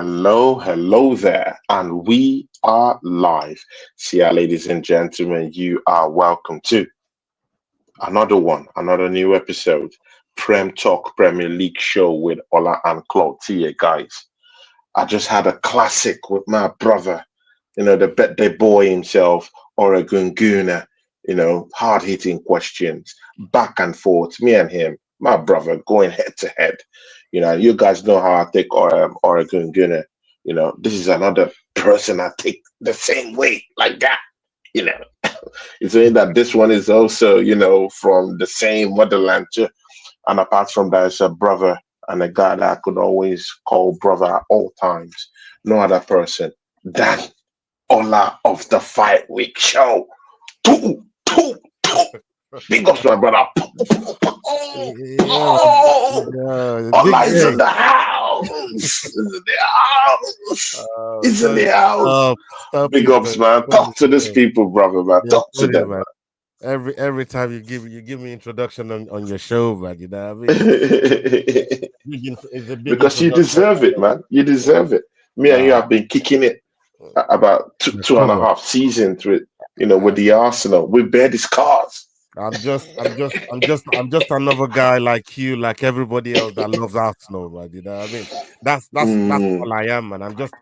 Hello there, and we are live. See ya, ladies and gentlemen, you are welcome to another new episode, Prem Talk Premier League show with Ola and Claude. See ya, guys. I just had a classic with my brother, the birthday boy himself, Oregon Gooner, hard hitting questions, back and forth, me and him, my brother, going head to head. You guys know how I take Oregon Gooner. This is another person I take the same way, like that. You know, it's only that this one is also, from the same motherland too. And apart from that, it's a brother and a guy that I could always call brother at all times. No other person than Ola of the Fight Week Show. Two, two, two. Big ups, my brother. Yeah, big Ola is in day. the house. Is in the house. Is in Stop, the house. stop Big it, ups, man. man. Stop Talk to it, these man. people, brother, man. You're Talk to funny, them, man. Every time you give me introduction on your show, man. You know what I mean? man. It's a big Because you introduction. deserve it, man. You deserve it. Me and you Nah, have been kicking it about two, yeah, two and come a on. half seasons with with I, the Arsenal. We bear the scars. I'm just another guy like you, like everybody else that loves Arsenal, man. You know what I mean? That's Mm, all I am, man. I'm just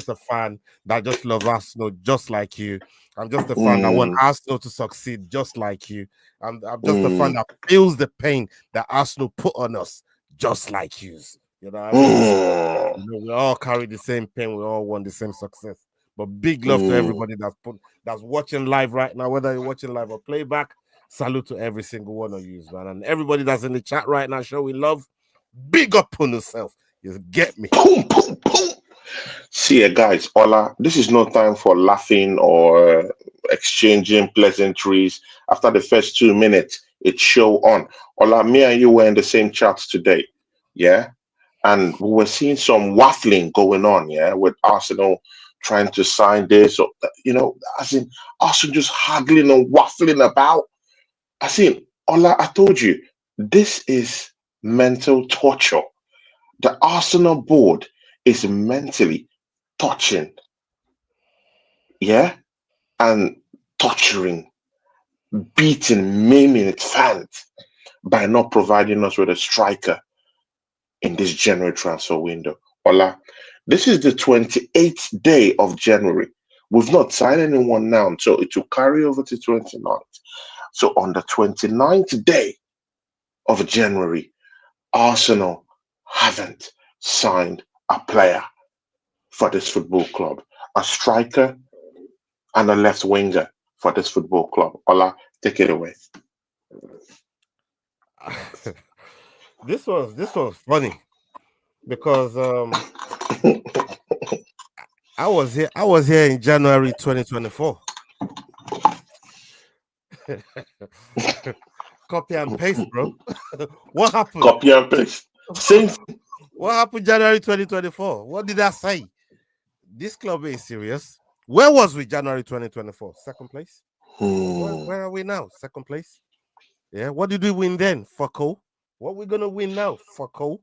a fan that just loves Arsenal, just like you. I'm just a fan that want mm, Arsenal to succeed, just like you. I'm just a fan mm, that feels the pain that Arsenal put on us, just like you. You know what I mean? mm, We all carry the same pain. We all want the same success. But big love to mm. everybody that's watching live right now, whether you're watching live or playback. Salute to every single one of you, man. And everybody that's in the chat right now, showing love. Big up on yourself. You get me. Boom, boom, boom. See ya, guys. Ola, this is no time for laughing or exchanging pleasantries. After the first 2 minutes, it's show on. Ola, me and you were in the same chat today. Yeah. And we were seeing some waffling going on, yeah, with Arsenal trying to sign this, or as in Arsenal just haggling and waffling about. I seen Ola, I told you, this is mental torture. The Arsenal board is mentally touching, yeah, and torturing, beating, maiming its fans by not providing us with a striker in this January transfer window. Ola, this is the 28th day of January. We've not signed anyone now, so it will carry over to 29th. So on the 29th day of January, Arsenal haven't signed a player for this football club, a striker and a left winger for this football club. Ola, take it away. This was funny because I was here in January 2024. Copy and paste, bro. What happened? Copy and paste. Same. What happened January 2024? What did I say? This club is serious. Where was we January 2024? Second place. Hmm. Where are we now? Second place. Yeah. What did we win then? Fucko. What we gonna win now? Fucko.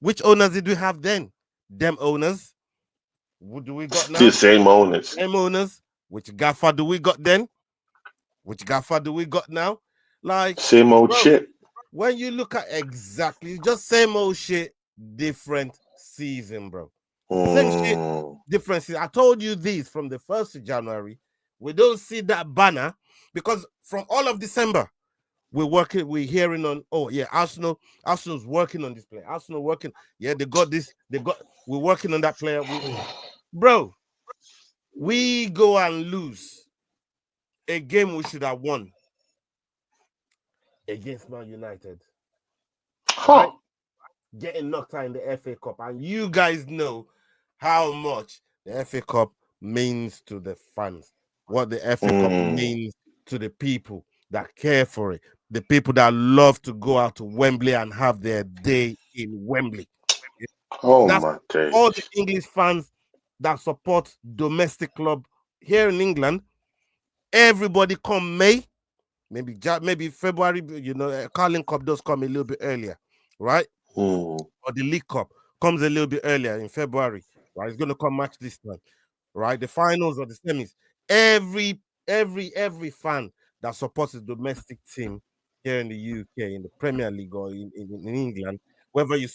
Which owners did we have then? Them owners. What do we got Still now? same owners. Them owners. Which gaffer do we got then? Which gaffer do we got now? Like, Same old bro, shit. when you look at exactly just same old shit, different season, bro. Same shit, Hmm. different season. I told you this from the 1st of January. We don't see that banner because from all of December, we're hearing on, oh yeah, Arsenal's working on this player. Arsenal working, yeah, they got this, we're working on that player. Bro, we go and lose a game we should have won against Man United, Huh. right? Getting knocked out in the FA Cup. And you guys know how much the FA Cup means to the fans, what the FA Cup Hmm. means to the people that care for it, the people that love to go out to Wembley and have their day in Wembley. Oh That's my all the days. English fans that support domestic club here in England. Everybody come May, maybe February, Carling Cup does come a little bit earlier, right? Hmm. Or the League Cup comes a little bit earlier in February. right? It's going to come match this time, right? The finals or the semis. Every fan that supports the domestic team here in the UK, in the Premier League or in England, whether you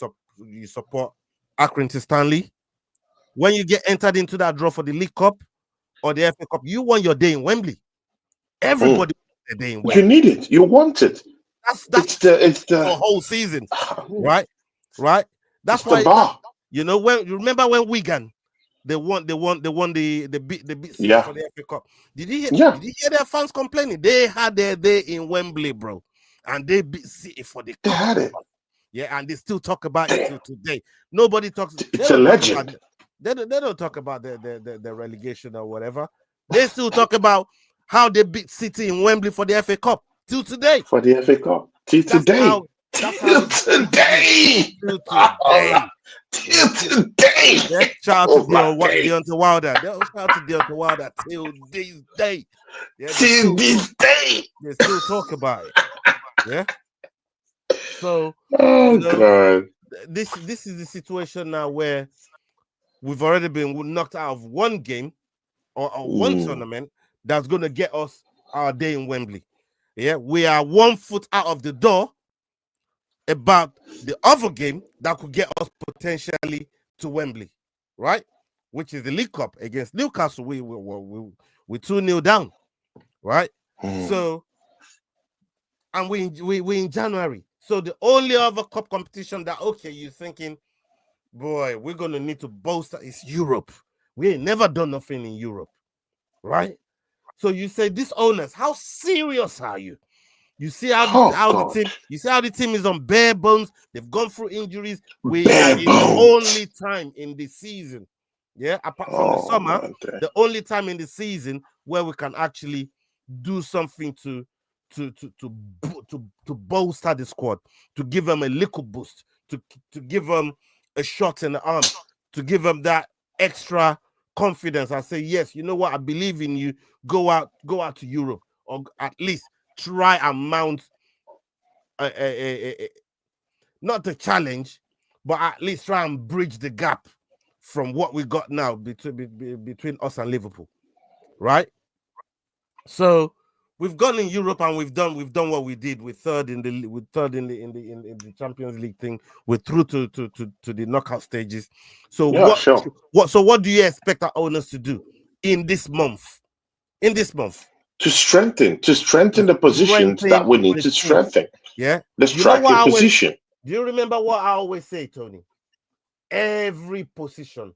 support Accrington Stanley, when you get entered into that draw for the League Cup or the FA Cup, you want your day in Wembley. Everybody wants their day in Wembley. You need it. You want it. That's it's the whole season, right? That's it's the why bar. when you remember when Wigan they won the beat City for the FA Cup. Did you hear their fans complaining? They had their day in Wembley, bro, and they beat City for the They cup. had it. Yeah, and they still talk about it till today. Nobody talks. It's a legend. They don't talk about the relegation or whatever. They still talk about how they beat City in Wembley for the FA Cup till today. For the FA Cup. Till today. Till today. Yeah, shout out to Deontay Wilder. Shout out to Deontay Wilder till this day. Yeah, till this day. They still talk about it. Yeah. So God. This is the situation now where we've already been knocked out of one game or one tournament that's going to get us our day in Wembley. Yeah, we are 1 foot out of the door about the other game that could get us potentially to Wembley, right? Which is the League Cup against Newcastle. We 2-0 down, right? So, and we in January. So the only other cup competition that you're thinking, boy, we're gonna need to bolster is Europe. We ain't never done nothing in Europe, right? So you say, these owners, how serious are you? You see how the team is on bare bones. They've gone through injuries. We are in the only time in the season, apart from the summer, the only time in the season where we can actually do something to bolster the squad, to give them a little boost, to give them a shot in the arm, to give them that extra confidence and say, yes, you know what, I believe in you. Go out to Europe, or at least try and mount not the challenge, but at least try and bridge the gap from what we got now between us and Liverpool, right? So we've gone in Europe and we've done what we did. We're third in the Champions League thing. We're through to the knockout stages. So what do you expect our owners to do in this month? To strengthen the positions that we need to strengthen. Yeah. The striking position. Do you remember what I always say, Tony? Every position,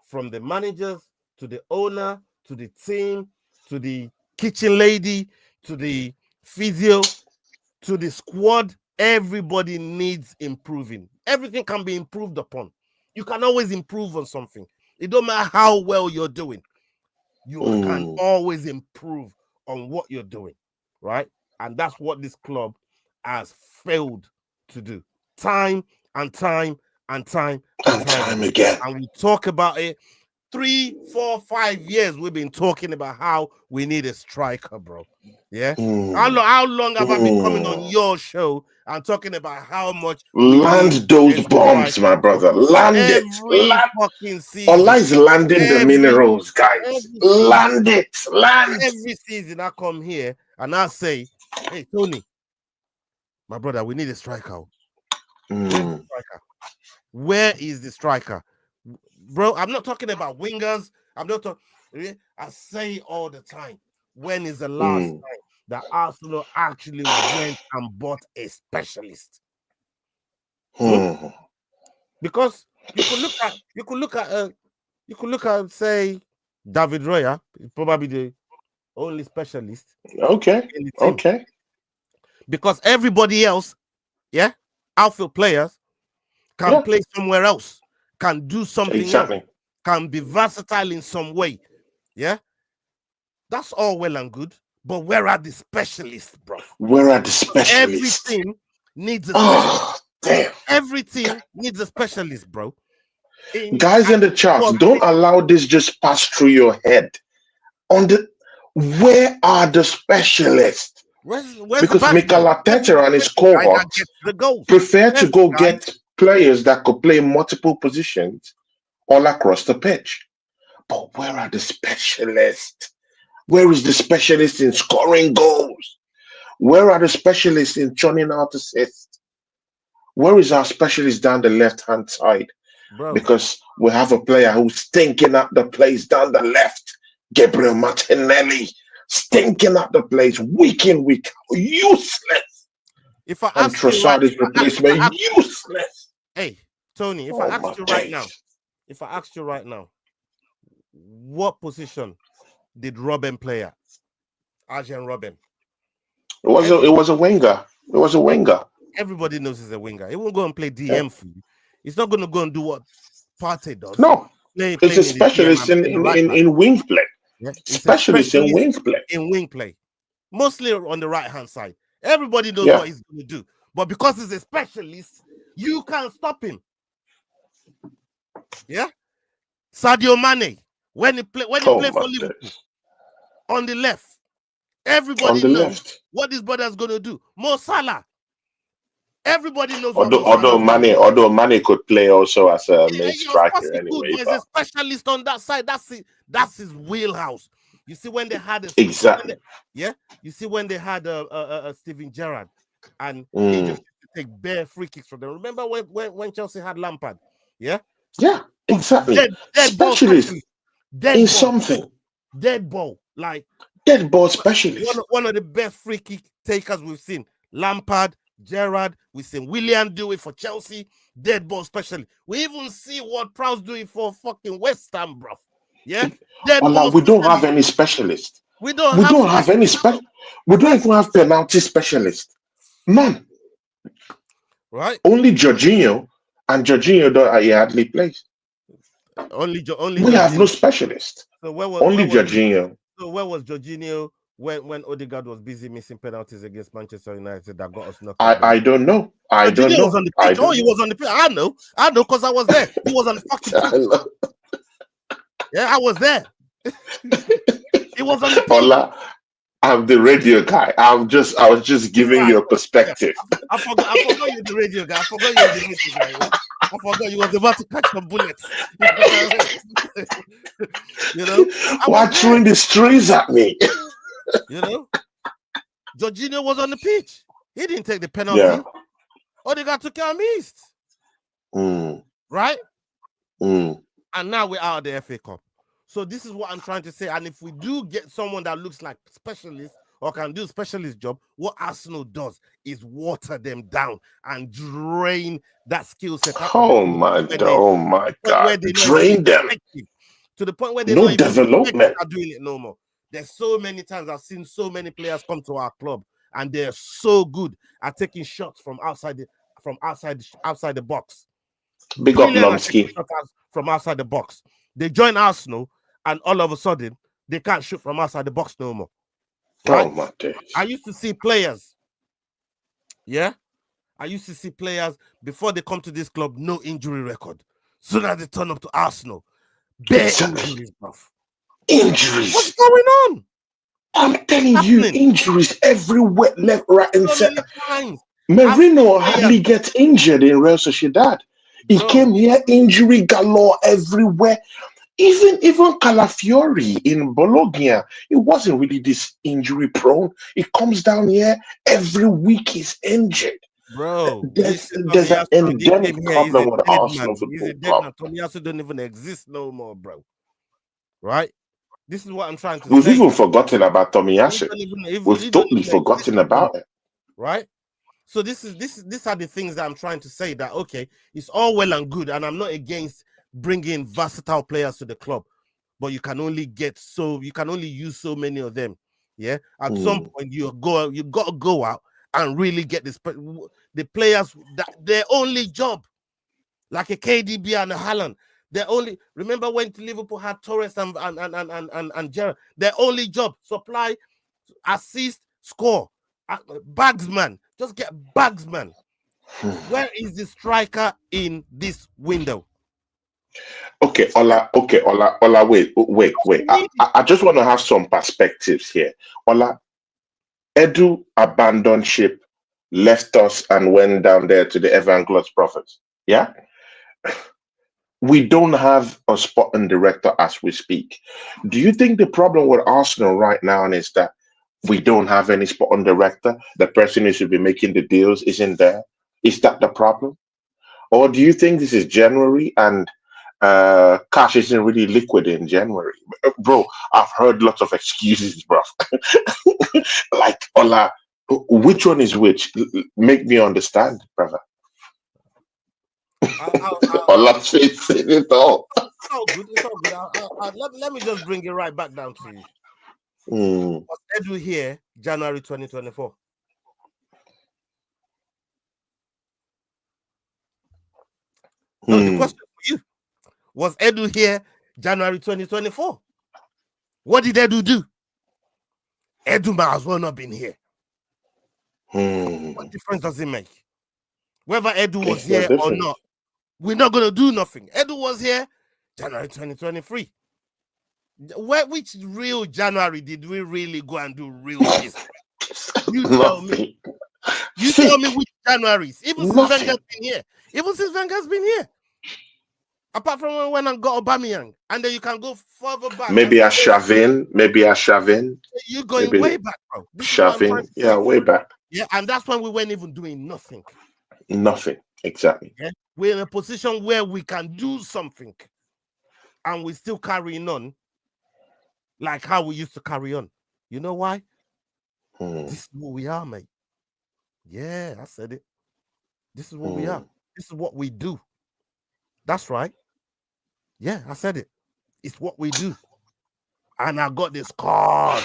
from the managers to the owner to the team to the kitchen lady to the physio to the squad, everybody needs improving. Everything can be improved upon. You can always improve on something. It don't matter how well you're doing. You can always improve on what you're doing, right? And that's what this club has failed to do time and time again. And we talk about it 3, 4, 5 years. We've been talking about how we need a striker, bro. Yeah. How long have I been coming on your show and talking about how much land those bombs, my brother? Land fucking season. Allah is landing the minerals, guys. Land it. Every season I come here and I say, hey, Tony, my brother, we need a striker. Where is the striker? Bro, I'm not talking about wingers. I'm not talking. I say all the time, when is the last time that Arsenal actually went and bought a specialist? Because you could look at say David Roya, probably the only specialist. Okay. Because everybody else, outfield players can play somewhere else, can do something else, can be versatile in some way. Yeah. That's all well and good. But where are the specialists, bro? Where are the specialists? Every team needs a specialist. Damn. Every team needs a specialist, bro. Guys in the chat, don't allow this just pass through your head. Where are the specialists? Because Mikel Arteta and his cohort prefer to go get players that could play multiple positions all across the pitch. But where are the specialists? Where is the specialist in scoring goals? Where are the specialists in churning out assists? Where is our specialist down the left-hand side? Bro. Because we have a player who's stinking up the place down the left. Gabriel Martinelli, stinking up the place week in, week out. Useless. If I And ask you right, Trossard is replacement. Useless. Hey, Tony, if I asked you right now, what position did Robin play at? Arjen Robin. It was a winger. It was a winger. Everybody knows he's a winger. He won't go and play DM for you. He's not going to go and do what Partey does. No, it's a specialist in wing play. Yeah, specialist in wing play. In wing play, mostly on the right hand side. Everybody knows what he's going to do, but because he's a specialist, you can't stop him. Yeah, Sadio Mane when he play for Liverpool on the left, everybody knows what this brother is going to do. Mo Salah. Everybody knows. Although Mane could play also as a main striker anyway. He's a specialist on that side. That's his wheelhouse. You see when they had you see when they had Steven Gerrard and he just take bare free kicks from them. Remember when Chelsea had Lampard? Yeah, exactly. Specialist in something. Dead ball specialist. One of the best free kick takers we've seen. Lampard. Gerrard, we see Willian do it for Chelsea, dead ball especially. We even see what Prowse doing for fucking West Ham, bro. Yeah, we don't have any specialists. We don't have any special. We don't even have penalty specialists. None. Right. Only Jorginho, and Jorginho hardly plays. Only. We have no specialist. So only Jorginho. So where was Jorginho when Odegaard was busy missing penalties against Manchester United that got us nothing? I don't know. I don't know. He was on the pitch. He was on the pitch. I know because I was there. He was on the fucking pitch. Yeah, I was there. He was on the pitch. Ola, I'm the radio guy. I was just giving you a perspective. I forgot you're the radio guy. I forgot you was about to catch some bullets. You know? Why throwing the strings at me? You know, Jorginho was on the pitch. He didn't take the penalty. Odegaard took care of missed. Right? And now we're out of the FA Cup. So this is what I'm trying to say. And if we do get someone that looks like specialist or can do specialist job, what Arsenal does is water them down and drain that skill set. Oh my God! Drain them to the point where they no development are doing it no more. There's so many times I've seen so many players come to our club and they're so good at taking shots from outside the box. Big up Nomsky. From outside the box. They join Arsenal and all of a sudden they can't shoot from outside the box no more. Right? Oh my days. I used to see players. Yeah? I used to see players before they come to this club, no injury record. Soon as they turn up to Arsenal, bare injuries, bro. Injuries. What's going on? I'm telling you, injuries everywhere, left, right, and center. Merino hardly gets injured in Real Sociedad. He came here, injury galore everywhere. Even Calafiori in Bologna, he wasn't really this injury prone. He comes down here every week, he's injured. Bro, there's an endemic problem with Arsenal Football Club. Tomiyasu don't even exist no more, bro. Right? This is what I'm trying to say. We've even forgotten about Tomiyasu. We've totally forgotten about it. Right? So these are the things that I'm trying to say, that okay, it's all well and good, and I'm not against bringing versatile players to the club, but you can only use so many of them. Yeah, at some point you got to go out and really get the players that their only job, like a KDB and a Haaland. Remember when Liverpool had Torres and Gerrard? Their only job: supply, assist, score. Bagsman, just get Bagsman. Where is the striker in this window? Okay, Ola, wait. I just want to have some perspectives here. Ola, Edu abandoned ship, left us and went down there to the Evanglos Prophets. Yeah? we don't have a sporting director as we speak. Do you think the problem with Arsenal right now is that we don't have any sporting director? The person who should be making the deals isn't there. Is that the problem? Or do you think this is January and cash isn't really liquid in January? Bro, I've heard lots of excuses, bro. Like, Ola, which one is which? Make me understand, brother. Ola says it all. It's all good. It's all good. Let me just bring it right back down to you. Was Edu here January 2024? No, the question for you was Edu here January 2024? What did Edu do? Edu might as well not been here. What difference does it make? Whether Edu was here or not, we're not gonna do nothing. Edu was here January 2023. Which real January did we really go and do real business? You tell me. You tell me which Januaries. Even since Wenger's been here. Even since Wenger's been here. Apart from when we went and got Aubameyang. And then you can go further back. Maybe a Shavin. You're going way back, bro. Shavin. Yeah, way back. Yeah, and that's when we weren't even doing nothing. Nothing. Exactly. Yeah? We're in a position where we can do something. And we're still carrying on like how we used to carry on. You know why? This is what we are, mate. Yeah, I said it. This is what we are. This is what we do. That's right. Yeah, I said it. It's what we do. And I got this card.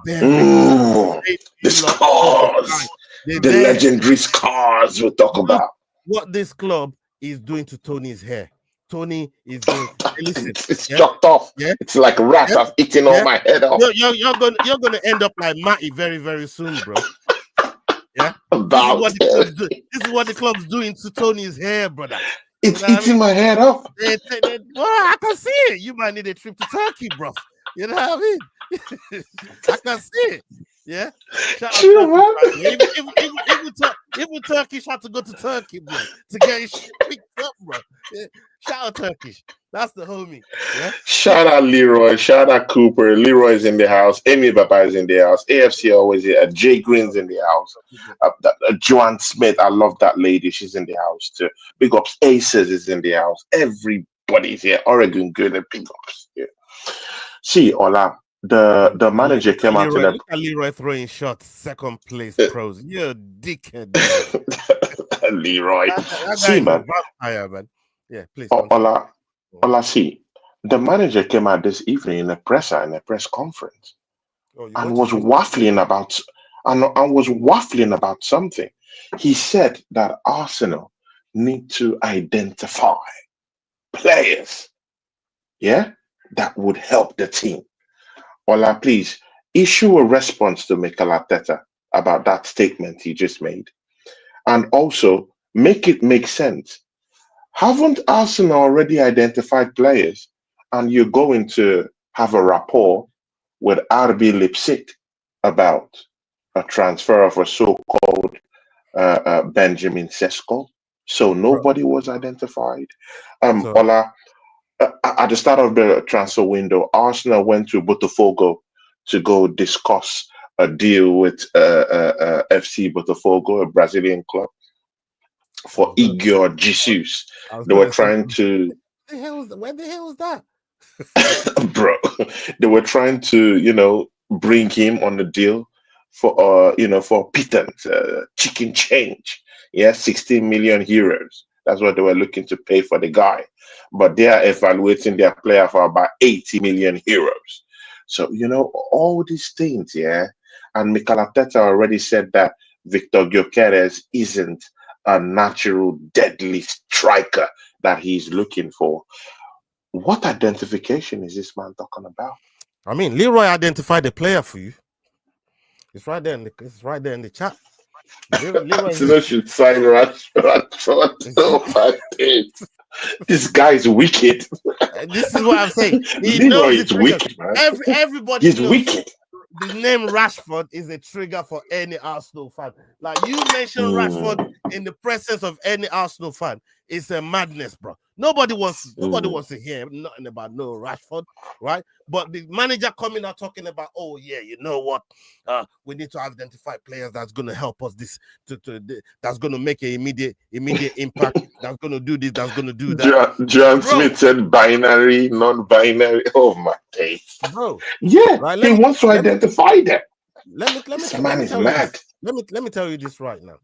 The scars. The legendary scars we'll talk about. What this club is doing to Tony's hair. Tony is going. It's chopped off. Yeah? It's like a rat. I've eaten all my head off. You're gonna end up like Matty very, very soon, bro. Yeah. This is what the club's doing to Tony's hair, brother. It's eating my head off. Well, I can see it. You might need a trip to Turkey, bro. You know what I mean? I can see it. Yeah. Even Turkish had to go to Turkey, bro, to get his shit picked up, bro. Yeah. Shout out Turkish. That's the homie. Yeah. Shout out Leroy. Shout out Cooper. Leroy's in the house. Amy Baba is in the house. AFC always here. Jay Green's in the house. Joanne Smith. I love that lady. She's in the house too. Big ups. Aces is in the house. Everybody's here. Oregon good and big ups. Yeah. See, Ola. The manager came out to Look at Leroy throwing shots, second place pros. You're a dickhead. Leroy. That see, man. Vampire, man. Yeah, please. Ola, see. The manager came out this evening in a press conference and was waffling about something. He said that Arsenal need to identify players, that would help the team. Ola, please issue a response to Mikel Arteta about that statement he just made. And also make it make sense. Haven't Arsenal already identified players and you're going to have a rapport with RB Leipzig about a transfer of a so-called Benjamin Sesko? So nobody was identified. Ola, at the start of the transfer window, Arsenal went to Botafogo to go discuss a deal with FC Botafogo, a Brazilian club, for Igor Jesus. They were trying to. Where the hell was that? Bro, they were trying to, bring him on the deal for, for pittance, chicken change. Yeah, 16 million euros. That's what they were looking to pay for the guy. But they are evaluating their player for about 80 million euros. So, all these things, yeah. And Mikel Arteta already said that Victor Gyökeres isn't a natural deadly striker that he's looking for. What identification is this man talking about? I mean, Leroy identified the player for you. It's right there in the chat. Leroy should sign Rashford. This guy's wicked. This is what I'm saying. Leroy is wicked, man. Everybody He's wicked. The name Rashford is a trigger for any Arsenal fan. Like you mentioned Rashford in the presence of any Arsenal fan, it's a madness, bro. Nobody wants to hear nothing about no Rashford, right? But the manager coming out talking about, oh yeah, you know what? We need to identify players that's going to help us that's going to make an immediate impact. That's going to do this. That's going to do that. John Smith said binary, non-binary. Oh my days, bro. Yeah, Right? he wants to identify them. Let me tell you this. Let me tell you this right now.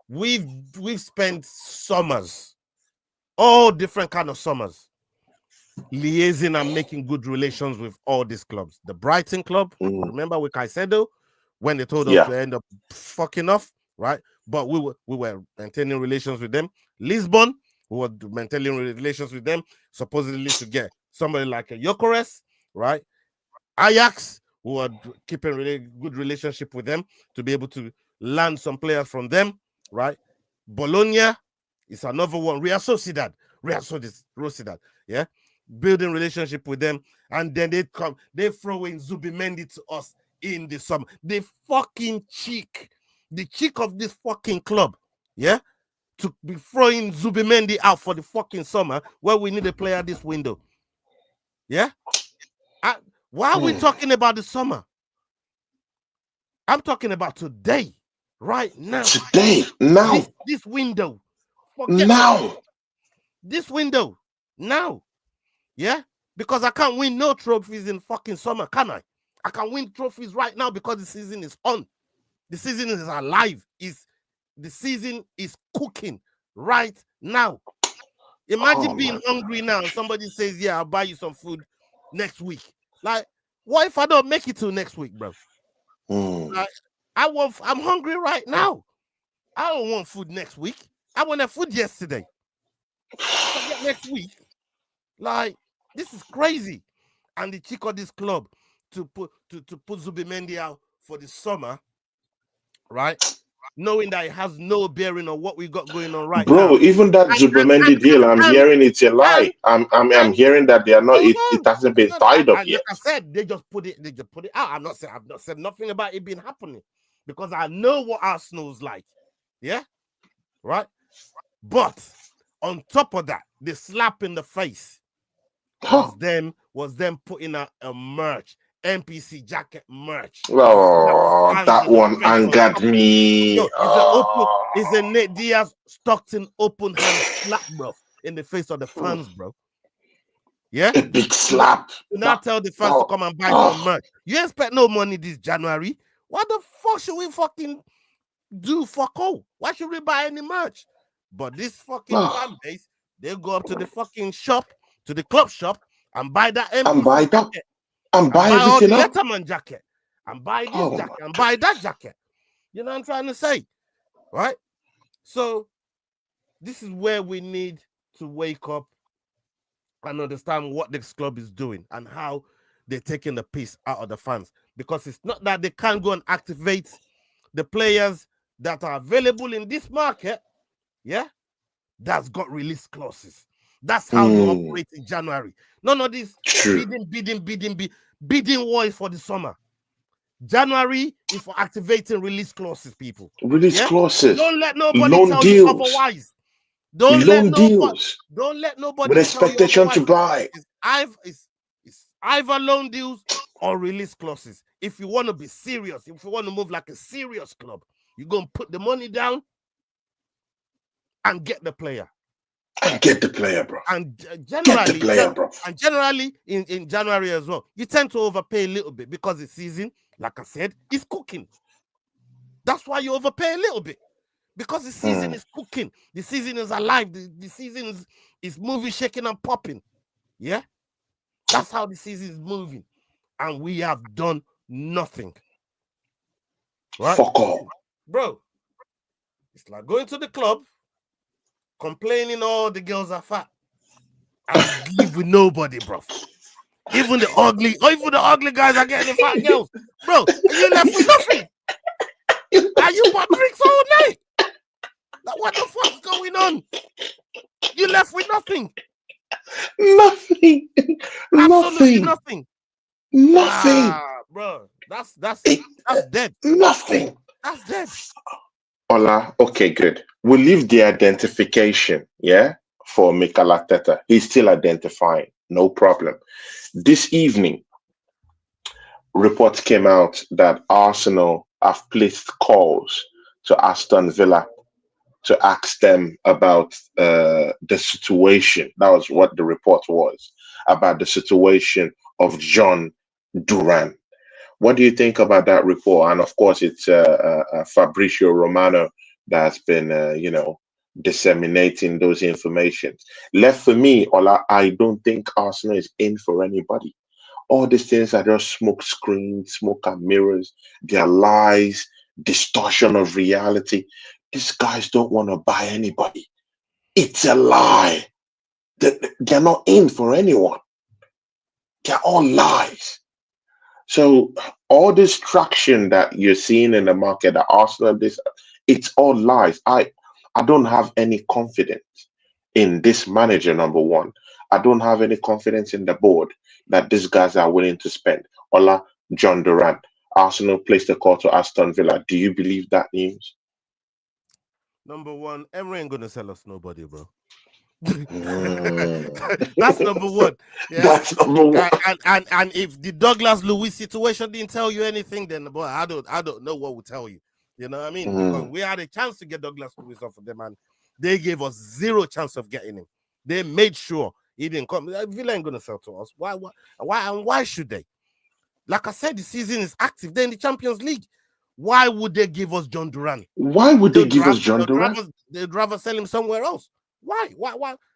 We've spent summers, all different kind of summers, liaising and making good relations with all these clubs. The Brighton club, remember with Caicedo, when they told us to end up fucking off, right? But we were maintaining relations with them. Lisbon, we were maintaining relations with them, supposedly to get somebody like a Gyökeres, right? Ajax, we were keeping really good relationship with them to be able to land some players from them, right? Bologna is another one. Real Sociedad, yeah, building relationship with them, and then they throw in Zubimendi to us in the summer. The cheek of this fucking club, yeah, to be throwing Zubimendi out for the fucking summer where we need a player this window, yeah. Why are we talking about the summer? I'm talking about today, right now. Today, now. This window. Now. This window. Now. Yeah? Because I can't win no trophies in fucking summer, can I? I can win trophies right now because the season is on. The season is alive. The season is cooking right now. Imagine being hungry now. Somebody says, yeah, I'll buy you some food next week. Like, what if I don't make it till next week, bro? Like, I'm hungry right now. I don't want food next week. I wanted food yesterday. Forget next week. Like, this is crazy. And the chick of this club to put Zubimendi out for the summer, right? Knowing that it has no bearing on what we got going on right now. Bro, even that Zubimendi deal, I'm hearing it's a lie. I'm hearing that they are not. It hasn't been tied up yet. Like I said, they just put it out. I've not said nothing about it being happening because I know what Arsenal's like. Yeah, right. But on top of that, the slap in the face was them putting out a merch. NPC jacket merch. Oh, that one angered me. It's a Nate Diaz Stockton open hand slap, bro, in the face of the fans, bro. Yeah, a big slap. Do not tell the fans to come and buy some merch. You expect no money this January. What the fuck should we fucking do? Fuck all. Why should we buy any merch? But this fucking fan base, they go up to the fucking shop, to the club shop, and buy that NPC jacket. And buy all the Letterman jacket, and buy this jacket, and buy that jacket. You know what I'm trying to say? Right? So, this is where we need to wake up and understand what this club is doing and how they're taking the piece out of the fans. Because it's not that they can't go and activate the players that are available in this market, yeah? That's got release clauses. That's how you operate in January. None of this bidding war for the summer. January is for activating release clauses, people. Release clauses. Don't let nobody tell you otherwise. Don't let nobody with expectation to buy. It's either loan deals or release clauses. If you want to be serious, if you want to move like a serious club, you're going to put the money down and get the player. And get the player, bro. And generally, in January as well, you tend to overpay a little bit because the season, like I said, is cooking. That's why you overpay a little bit. Because the season is cooking. The season is alive. The season is moving, shaking, and popping. Yeah? That's how the season is moving. And we have done nothing. Right? Fuck all. Bro, it's like going to the club, complaining all the girls are fat, and live with nobody, bro. Even the ugly guys are getting the fat girls. Bro, you left with nothing. And you bought drinks all night. Like, what the fuck's going on? You left with nothing. Nothing. Absolutely nothing. Nothing. Bro, that's dead. Nothing. That's dead. Ola, okay, good. We'll leave the identification, yeah, for Mikel Arteta. He's still identifying, no problem. This evening, reports came out that Arsenal have placed calls to Aston Villa to ask them about the situation. That was what the report was about, the situation of John Duran. What do you think about that report? And of course, it's Fabrizio Romano that's been, disseminating those informations. Left for me, Ola, I don't think Arsenal is in for anybody. All these things are just smoke screens, smoke and mirrors. They're lies, distortion of reality. These guys don't want to buy anybody. It's a lie. They're not in for anyone. They're all lies. So all this traction that you're seeing in the market, the Arsenal, it's all lies. I don't have any confidence in this manager, number one. I don't have any confidence in the board that these guys are willing to spend. Ola, John Duran, Arsenal placed a call to Aston Villa. Do you believe that news? Number one, Emery ain't gonna sell us nobody, bro. Mm. That's number one. Yeah. That's number one. And if the Douglas Luiz situation didn't tell you anything, then boy, I don't know what will tell you. You know what I mean? Because we had a chance to get Douglas Luiz off of them, and they gave us zero chance of getting him. They made sure he didn't come. Villa ain't gonna sell to us. Why should they? Like I said, the season is active. They're in the Champions League. Why would they give us John Duran? Why would they give us John Duran? They'd rather sell him somewhere else. Why?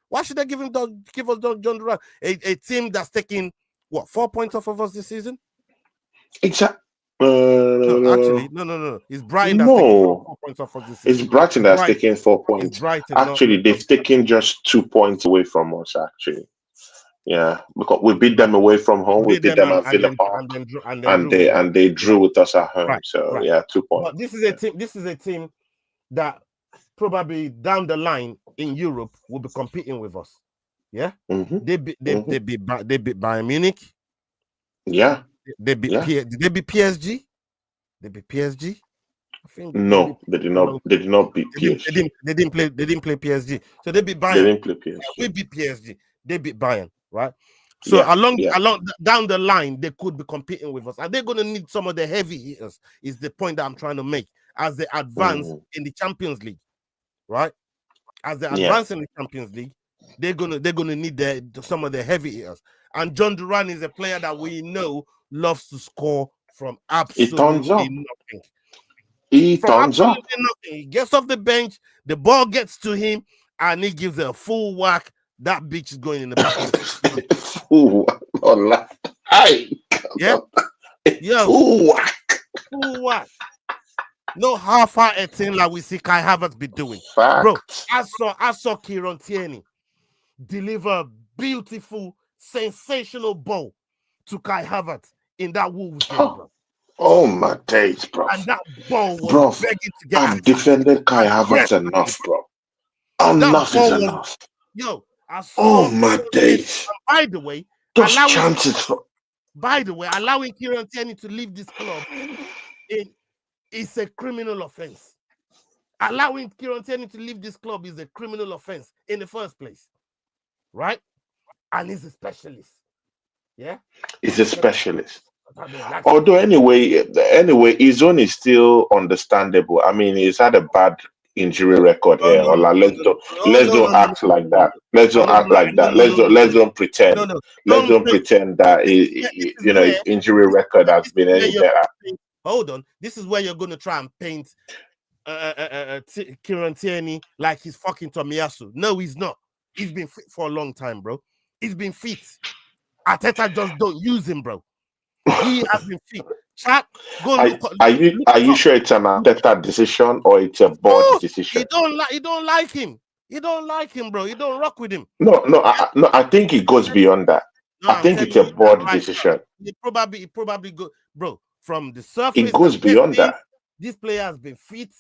Why should they give us John Duran? A team that's taking what 4 points off of us this season? Exactly. No, actually, no. It's Brighton that's taking 4 points off us this season. It's Brighton that's taking 4 points. Brighton, actually, they've taken just 2 points away from us. Actually, yeah, because we beat them away from home. We beat them at Villa Park, and they drew with us at home. Right, so right. yeah, 2 points. But this is a team that probably down the line in Europe will be competing with us. Yeah, they beat Bayern Munich. Yeah, they beat Did they beat PSG? They beat PSG. I think no, they did not. They did not beat PSG. They didn't play PSG. So they beat Bayern. They didn't play PSG. We beat PSG. They beat Bayern, right? So along down the line, they could be competing with us. Are they going to need some of the heavy hitters? Is the point that I'm trying to make as they advance in the Champions League, right? As they advance in the Champions League, they're gonna need some of the heavy hitters. And John Duran is a player that we know loves to score from absolutely nothing. He turns up. Nothing. He gets off the bench, the ball gets to him, and he gives a full whack. That bitch is going in the back of the full whack. Full whack. No half-hearted thing like we see Kai Havertz be doing. Fact. Bro, I saw Kieran Tierney deliver a beautiful, sensational ball to Kai Havertz in that Wolves game, bro. Oh my days, bro. And that ball was begging to get I've defended Kai Havertz enough, bro. Enough is enough. Yo, I saw my days. By the way, allowing Kieran Tierney to leave this club is a criminal offense. Allowing Kieran Tierney to leave this club is a criminal offense in the first place, right? And he's a specialist. Yeah, he's a specialist. Although anyway, his own is still understandable. I mean, he's had a bad injury record here. Let's don't act like that. Let's don't act like that. Let's don't pretend. Let's don't pretend that his injury record has been any better. Hold on. This is where you're going to try and paint Kieran Tierney like he's fucking Tomiyasu. No, he's not. He's been fit for a long time, bro. He's been fit. Arteta just don't use him, bro. He has been fit. Chat, are you sure it's an Arteta decision or it's a board decision? He don't like him. He don't like him, bro. He don't rock with him. No. I think it goes beyond that. I think it's a board decision. He probably go, bro. From the surface, it goes beyond that. This player has been fit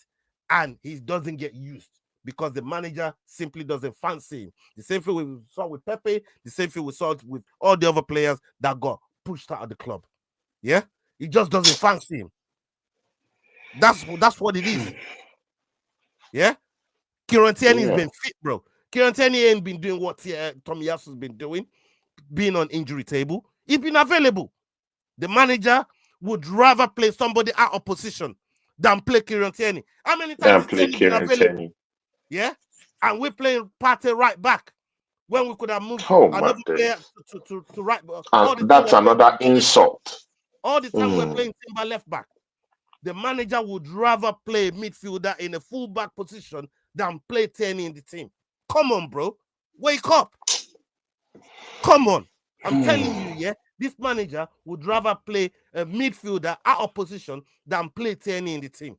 and he doesn't get used because the manager simply doesn't fancy him. The same thing we saw with Pepe, the same thing we saw with all the other players that got pushed out of the club. Yeah, he just doesn't fancy him. That's what it is. Yeah, Kieran Tierney's been fit, bro. Kieran Tierney ain't been doing what Tommy Yasu's been doing, being on injury table. He's been available. The manager would rather play somebody out of position than play Kieran Tierney. How many times has Tierney been available? Yeah, and we're playing Partey right back when we could have moved another player to right. That's another insult. All the time we're playing Timber left back. The manager would rather play a midfielder in a full-back position than play Tierney in the team. Come on, bro. Wake up. Come on. I'm telling you, yeah, this manager would rather play a midfielder out of position than play Tierney in the team.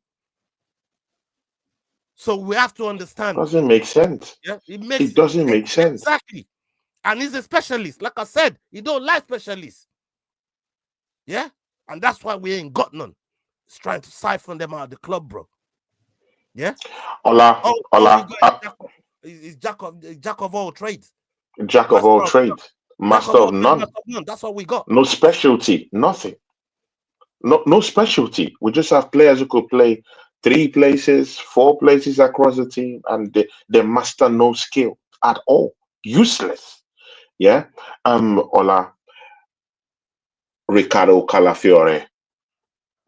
So we have to understand. Doesn't make sense. Yeah, it doesn't make sense. Exactly. And he's a specialist. Like I said, he don't like specialists. Yeah? And that's why we ain't got none. It's trying to siphon them out of the club, bro. Yeah? Ola. He's jack of all trades. Jack of all trades. Master of none. That's what we got. No specialty. Nothing. No specialty. We just have players who could play 3 places, 4 places across the team, and they master no skill at all. Useless. Yeah? Ola. Ricardo Calafiore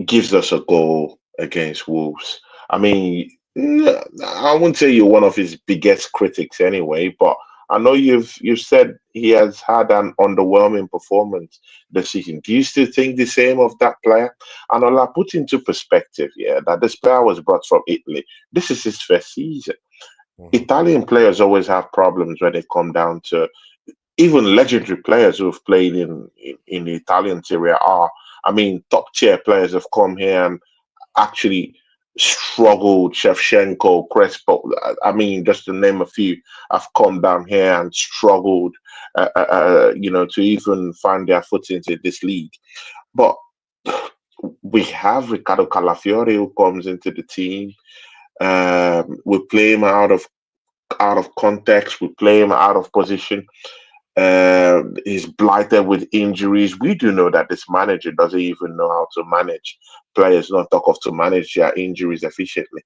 gives us a goal against Wolves. I mean, I wouldn't say you're one of his biggest critics anyway, but I know you've said he has had an underwhelming performance this season. Do you still think the same of that player? And I'll put into perspective, yeah, that this player was brought from Italy. This is his first season. Italian players always have problems when they come down to even legendary players who have played in the Italian Serie A. I mean, top tier players have come here and actually struggled. Shevchenko, Crespo, I mean, just to name a few, have come down here and struggled, to even find their footings in this league. But we have Ricardo Calafiore who comes into the team. We play him out of context. We play him out of position. He's blighted with injuries. We do know that this manager doesn't even know how to manage players, not talk of to manage their injuries efficiently.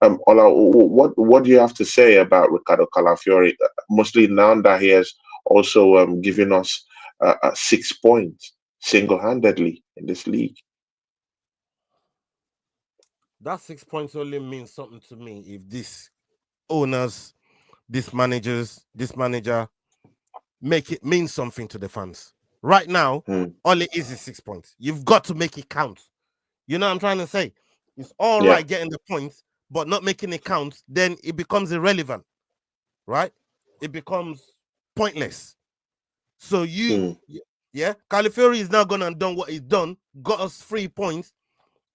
Ola, what do you have to say about Ricardo Calafiore? Mostly now that he has also given us 6 points single-handedly in this league. That 6 points only means something to me if this owners, this manager make it mean something to the fans. Right now, all it is 6 points. You've got to make it count. You know what I'm trying to say? It's all right getting the points, but not making it count, then it becomes irrelevant, right? It becomes pointless. So Calafiore is now gone and done what he's done, got us 3 points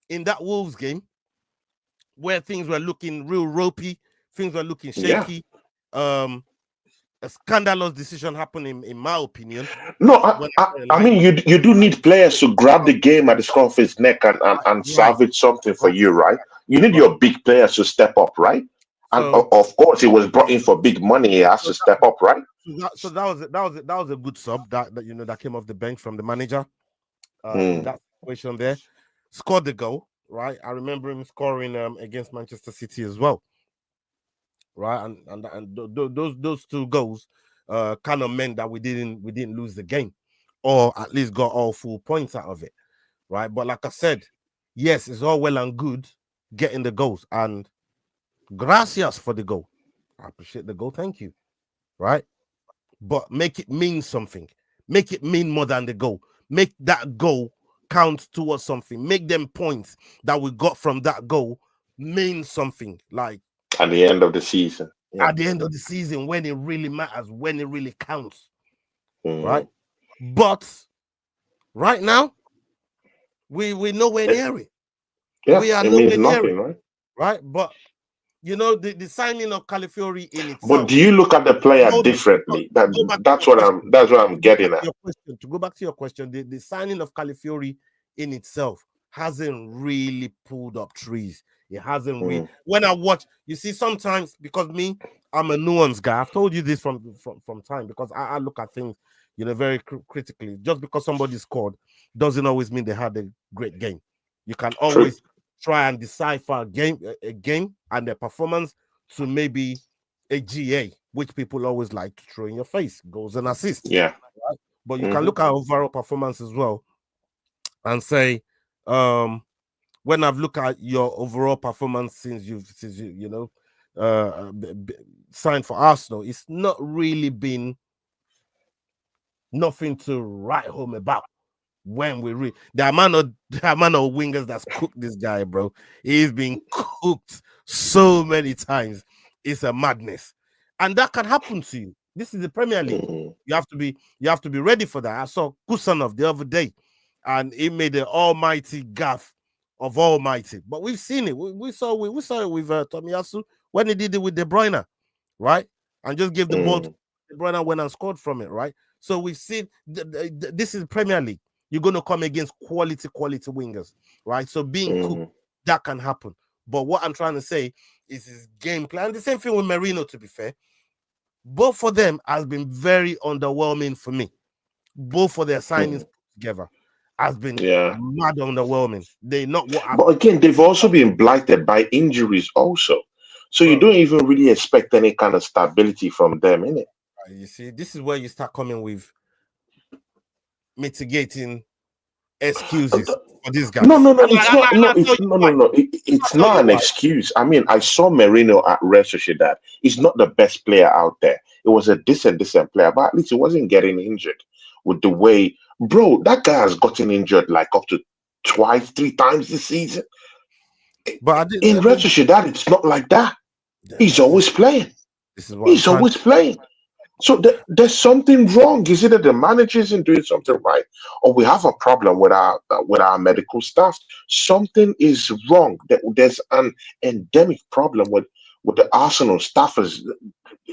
in that Wolves game where things were looking real ropey, things were looking shaky. A scandalous decision happened in my opinion. No, I mean you do need players to grab the game at the scruff of his neck and salvage something for you, right? You need your big players to step up, right? And of course, he was brought in for big money. He has to step up, right? So that was a good sub that came off the bench from the manager in that situation there. Scored the goal, right? I remember him scoring against Manchester City as well. Right, and those 2 goals kind of meant that we didn't lose the game, or at least got all full points out of it, right? But like I said, yes, it's all well and good getting the goals, and gracias for the goal. I appreciate the goal, thank you, right? But make it mean something. Make it mean more than the goal. Make that goal count towards something. Make them points that we got from that goal mean something, like at the end of the season. At the end of the season, when it really matters, when it really counts, right? But right now, we're nowhere near it. Yeah, we are nowhere near it, right? But the signing of Calafiore in itself. But do you look at the player differently? That's what I'm getting at. To go back to your question, the signing of Calafiore in itself hasn't really pulled up trees. It hasn't really. When I watch, you see, sometimes because I'm a nuanced guy. I've told you this from time, because I look at things, very critically. Just because somebody scored doesn't always mean they had a great game. You can always try and decipher a game and their performance to maybe a GA, which people always like to throw in your face, goals and assists. Yeah. Right? But you can look at overall performance as well and say, when I've looked at your overall performance since you signed for Arsenal, it's not really been nothing to write home about. When we read the amount of wingers that's cooked this guy, bro, he's been cooked so many times. It's a madness, and that can happen to you. This is the Premier League. You have to be ready for that. I saw Kusanov the other day, and he made the almighty gaff of almighty. But we've seen it. We saw it with Tomiyasu when he did it with De Bruyne, right? And just gave the ball to De Bruyne, went and scored from it, right? So we've seen this is Premier League. You're going to come against quality wingers, right? So being cooked, that can happen. But what I'm trying to say is his game plan. The same thing with Merino, to be fair. Both of them has been very underwhelming for me. Both of their signings together has been mad underwhelming. They're not what But again, they've also been blighted by injuries also. So you don't even really expect any kind of stability from them, innit? You see, this is where you start coming with mitigating excuses for these guys. No, it's not. No, it's no. It's not an excuse. I mean, I saw Merino at Real Sociedad. He's not the best player out there. It was a decent player, but at least he wasn't getting injured with the way, bro. That guy has gotten injured like up to twice, 3 times this season. But in Real Sociedad, it's not like that. He's always playing. He's always playing. So there's something wrong. Is it that the manager isn't doing something right, or we have a problem with our medical staff? Something is wrong. There's an endemic problem with the Arsenal staffers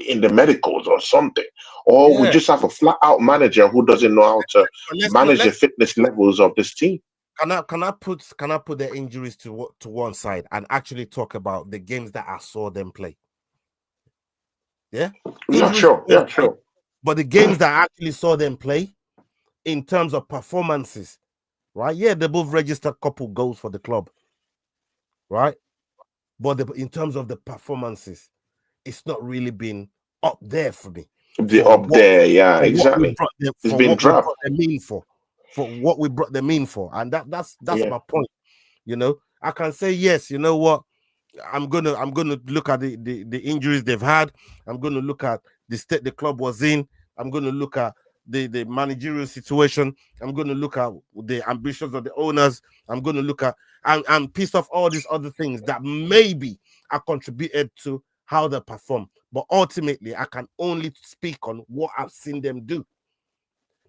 in the medicals or something, or we just have a flat out manager who doesn't know how to manage the fitness levels of this team. Can I put the injuries to one side and actually talk about the games that I saw them play? Yeah, sure. But the games that I actually saw them play, in terms of performances, right? Yeah, they both registered a couple goals for the club, right? But in terms of the performances, it's not really been up there for me. Exactly. It's been dropped. For what we brought them in for, and that's my point. You know, I can say yes. You know what? I'm gonna look at the injuries they've had. I'm gonna look at the state the club was in. I'm gonna look at the managerial situation. I'm gonna look at the ambitions of the owners. I'm gonna look at and piece off all these other things that maybe are contributed to how they perform. But ultimately, I can only speak on what I've seen them do,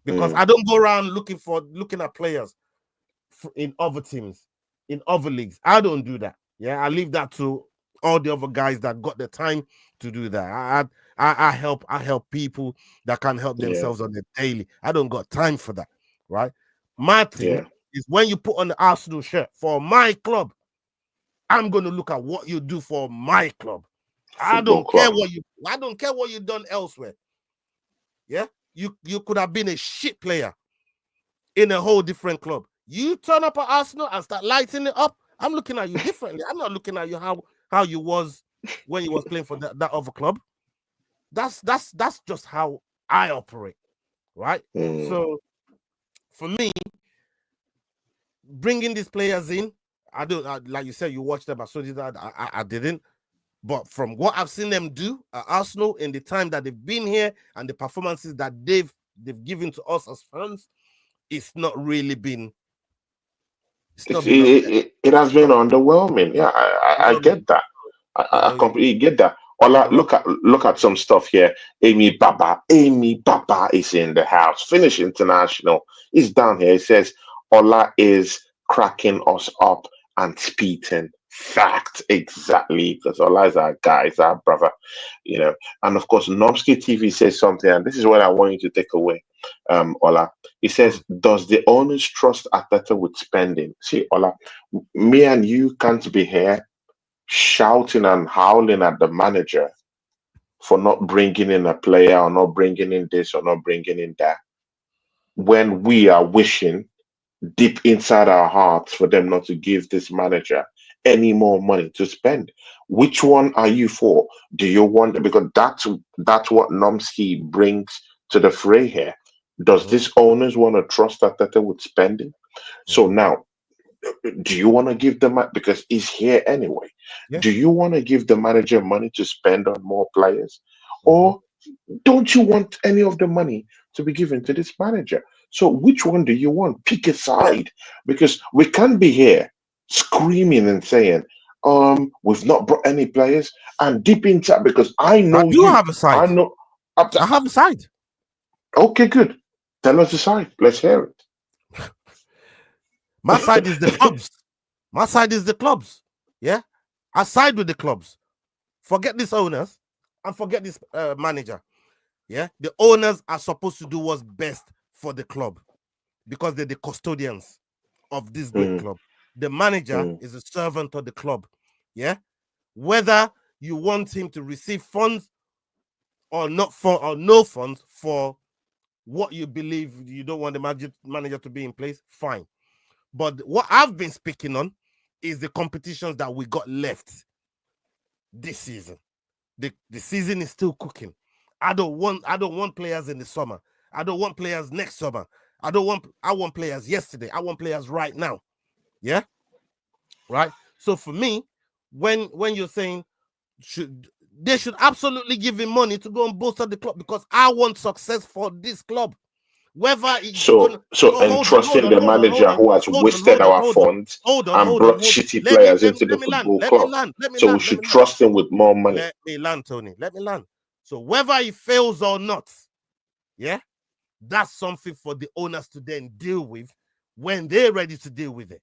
because I don't go around looking at players in other teams, in other leagues. I don't do that. Yeah, I leave that to all the other guys that got the time to do that. I help people that can help themselves on the daily. I don't got time for that, right? My thing is when you put on the Arsenal shirt for my club, I'm gonna look at what you do for my club. I don't care what you've done elsewhere. Yeah, you could have been a shit player in a whole different club. You turn up at Arsenal and start lighting it up, I'm looking at you differently. I'm not looking at you how you was when you was playing for that other club. That's just how I operate, right? So for me, bringing these players in, I don't like you said you watched them. I didn't. But from what I've seen them do at Arsenal in the time that they've been here and the performances that they've given to us as fans, it's not really been. It has been underwhelming. Yeah, I get that. I completely get that. Ola, look at some stuff here. Amy Baba is in the house. Finish International. He's down here. It says Ola is cracking us up and speaking. Fact, exactly, because Ola is our guy, is our brother, you know. And of course, Nomsky TV says something, and this is what I want you to take away, Ola. He says, "Does the owners trust Ateta with spending?" See, Ola, me and you can't be here shouting and howling at the manager for not bringing in a player or not bringing in this or not bringing in that, when we are wishing deep inside our hearts for them not to give this manager any more money to spend. Which one are you for? Do you want, because that's what Nomsky brings to the fray here. Does this owners want to trust Arteta with spending? So now, do you want to give the man, because he's here anyway? Yeah. Do you want to give the manager money to spend on more players, Mhm. or don't you want any of the money to be given to this manager? So which one do you want? Pick a side, because we can't be here screaming and saying, we've not brought any players, and deep inside, because I I know do you, have a I side. know. I have a side. Okay, good. Tell us the side. Let's hear it. My side is the clubs. My side is the clubs. Yeah, I side with the clubs. Forget these owners and forget this manager. Yeah, the owners are supposed to do what's best for the club because they're the custodians of this great Mm, club. The manager mm, is a servant of the club. Yeah, whether you want him to receive funds or not for or no funds for what you believe you don't want the manager to be in place, fine. But what I've been speaking on is the competitions that we got left this season. The season is still cooking. I don't want players in the summer. I don't want players next summer. I want players yesterday. I want players right now. Yeah? Right? So for me, when you're saying they should absolutely give him money to go and bolster the club because I want success for this club. Whether it's gonna so entrusting the manager who has wasted our funds and brought shitty let me players let me into the let me land. football Let me club. land. Let me So we land. Let should me land. trust him with more money. Let me land, Tony. Let me land. So whether he fails or not, yeah, that's something for the owners to then deal with when they're ready to deal with it,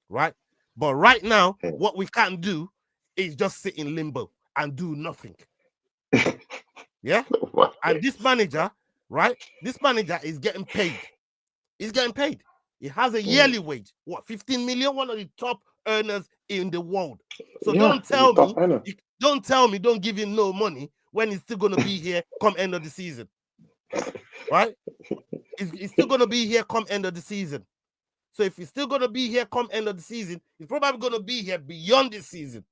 right? But right now, what we can't do is just sit in limbo and do nothing. Yeah, and this manager, right? This manager is getting paid. He's getting paid. He has a yearly wage. What, 15 million? One of the top earners in the world. So don't tell me, don't give him no money when he's still going to be here come end of the season. Right? He's still going to be here come end of the season. So if he's still going to be here come end of the season, he's probably going to be here beyond this season.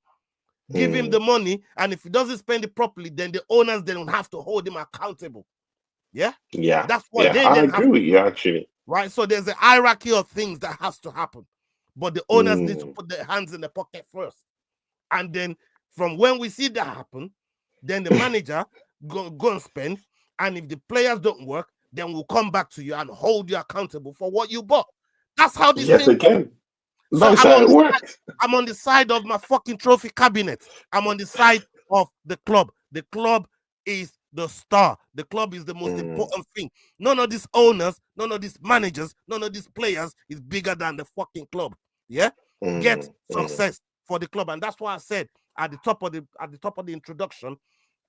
Give him the money, and if he doesn't spend it properly, then the owners don't have to hold him accountable. Yeah? Yeah. That's what they I then agree have to with do. you, actually. Right? So there's a hierarchy of things that has to happen. But the owners need to put their hands in the pocket first. And then from when we see that happen, then the manager go and spend. And if the players don't work, then we'll come back to you and hold you accountable for what you bought. That's how this thing works. So I'm on the side of my fucking trophy cabinet. I'm on the side of the club. The club is the star. The club is the most important thing. None of these owners, none of these managers, none of these players is bigger than the fucking club. Yeah, get success for the club, and that's why I said at the top of the introduction,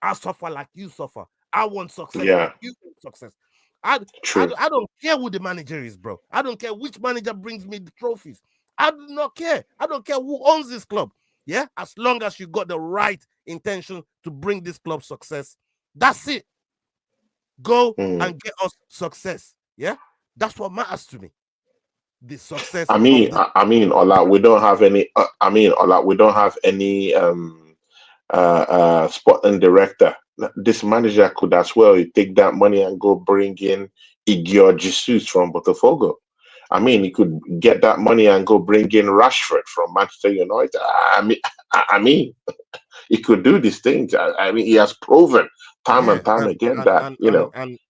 I suffer like you suffer. I want success like you want success. I don't care who the manager is, bro. I don't care which manager brings me the trophies. I do not care. I don't care who owns this club. Yeah, as long as you got the right intention to bring this club success, that's it. Go and get us success. Yeah, that's what matters to me. The success. Ola, we don't have any. Ola, we don't have any sporting director. This manager could as well take that money and go bring in Igor Jesus from Botafogo. He could get that money and go bring in Rashford from Manchester United. He could do these things. He has proven time and time again that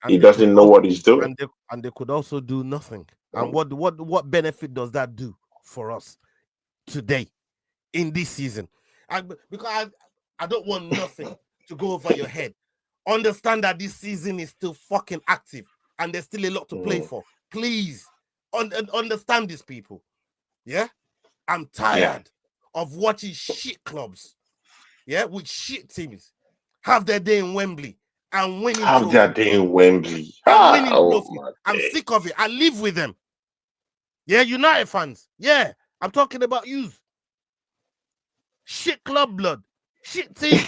he doesn't know what he's doing. And they could also do nothing. And what benefit does that do for us today in this season? Because I don't want nothing to go over your head. Understand that this season is still fucking active and there's still a lot to play for. Please understand these people. Yeah, I'm tired of watching shit clubs. Yeah, with shit teams have their day in Wembley and winning trophies. I'm sick of it. I live with them. Yeah, United fans. Yeah, I'm talking about you. Shit club blood. Shit team.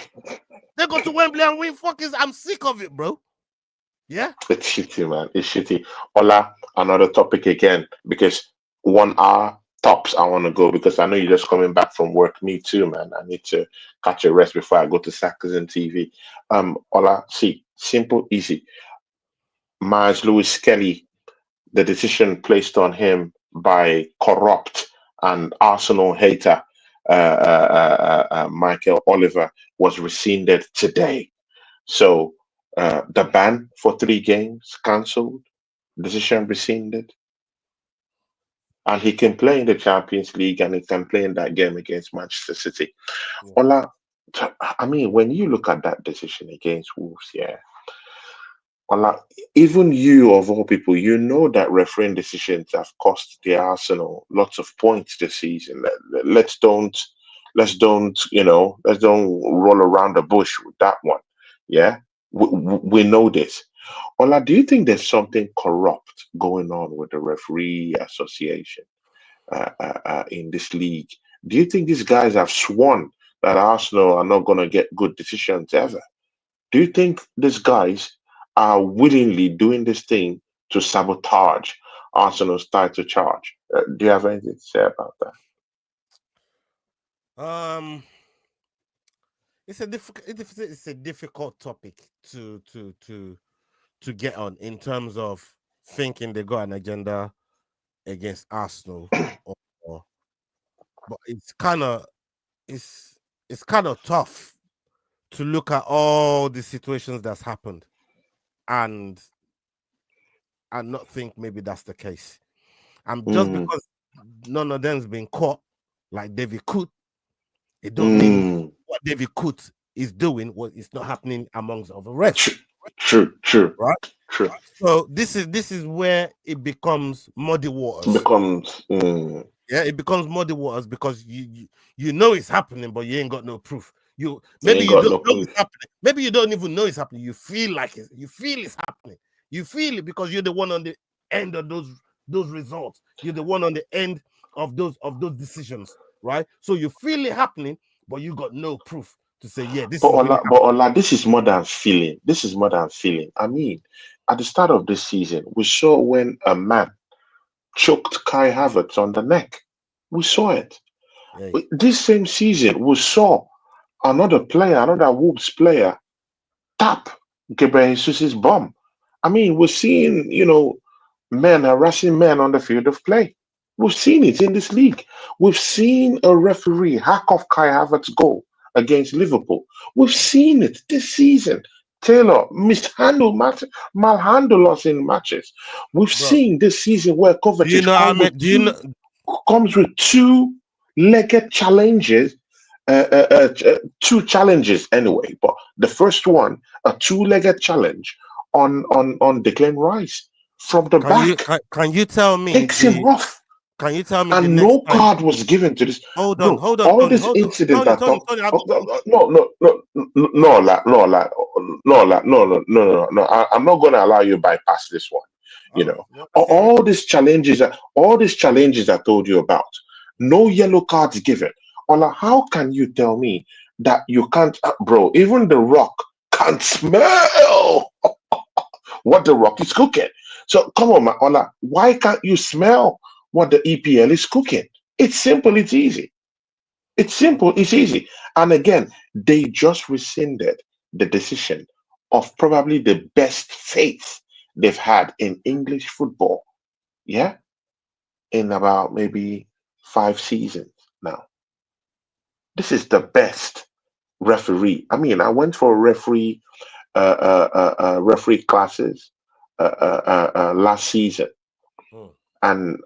They go to Wembley and win fuckers. I'm sick of it, bro. Yeah? It's shitty, man. It's shitty. Ola, another topic again, because 1 hour tops I want to go because I know you're just coming back from work. Me too, man. I need to catch a rest before I go to Sackers and TV. Ola, see, simple, easy. Miles Lewis Kelly, the decision placed on him by corrupt and Arsenal hater Michael Oliver was rescinded today. So the ban for 3 games cancelled, decision rescinded, and he can play in the Champions League and he can play in that game against Manchester City. Yeah. Ola, I mean, when you look at that decision against Wolves, yeah, Ola, even you of all people, you know that refereeing decisions have cost the Arsenal lots of points this season. Let's don't, let's don't roll around the bush with that one. Yeah, we know this. Ola, do you think there's something corrupt going on with the referee association in this league? Do you think these guys have sworn that Arsenal are not going to get good decisions ever? Do you think these guys are willingly doing this thing to sabotage Arsenal's title charge? Do you have anything to say about that? Um, it's a difficult topic to get on in terms of thinking they got an agenda against Arsenal, or, or but it's it's kind of tough to look at all the situations that's happened and not think maybe that's the case. And just Mm, because none of them's been caught, like David Coot, it don't mean mm. what David Coot is doing what is not happening amongst other True, refs, true, true, right? true. So this is where it becomes muddy waters. Becomes Yeah, it becomes muddy waters because you know it's happening, but you ain't got no proof. You you maybe ain't you got don't no know proof. it's happening. Maybe you don't even know it's happening. You feel like it. You feel it's happening. You feel it because you're the one on the end of those results. You're the one on the end of those decisions, right? So you feel it happening, but you got no proof to say, yeah, this is really But happening. Ola, this is more than feeling. This is more than feeling. I mean, at the start of this season, we saw when a man choked Kai Havertz on the neck. We saw it. Yeah, This same season, we saw another player, another Wolves player, tap Gabriel Jesus's bum. I mean, we're seeing, men harassing men on the field of play. We've seen it in this league. We've seen a referee hack off Kai Havertz's goal against Liverpool. We've seen it this season. Taylor malhandle us in matches. We've bro. seen this season where Do you Kovacic know how many? Do you know? comes with two-legged challenges, two challenges anyway. But the first one, a two-legged challenge on Declan Rice from the back, Can you tell me takes him the off, can you tell me the and next no time? card was given to this. Bro, Hold on, all Tony, these hold on, incidents that talk. Tony. Oh, no, no. I'm not going to allow you to bypass this one. You All right, know, let's hear it. all these challenges I told you about. No yellow cards given. Ola, how can you tell me that you can't, bro? Even the Rock can't smell what the Rock is cooking. So come on, man, Ola, why can't you smell what the EPL is cooking? It's simple, it's easy. It's simple, it's easy. And again, they just rescinded the decision of probably the best faith they've had in English football. Yeah, in about maybe 5 seasons now. This is the best referee. I mean, I went for referee classes last season, Hmm. and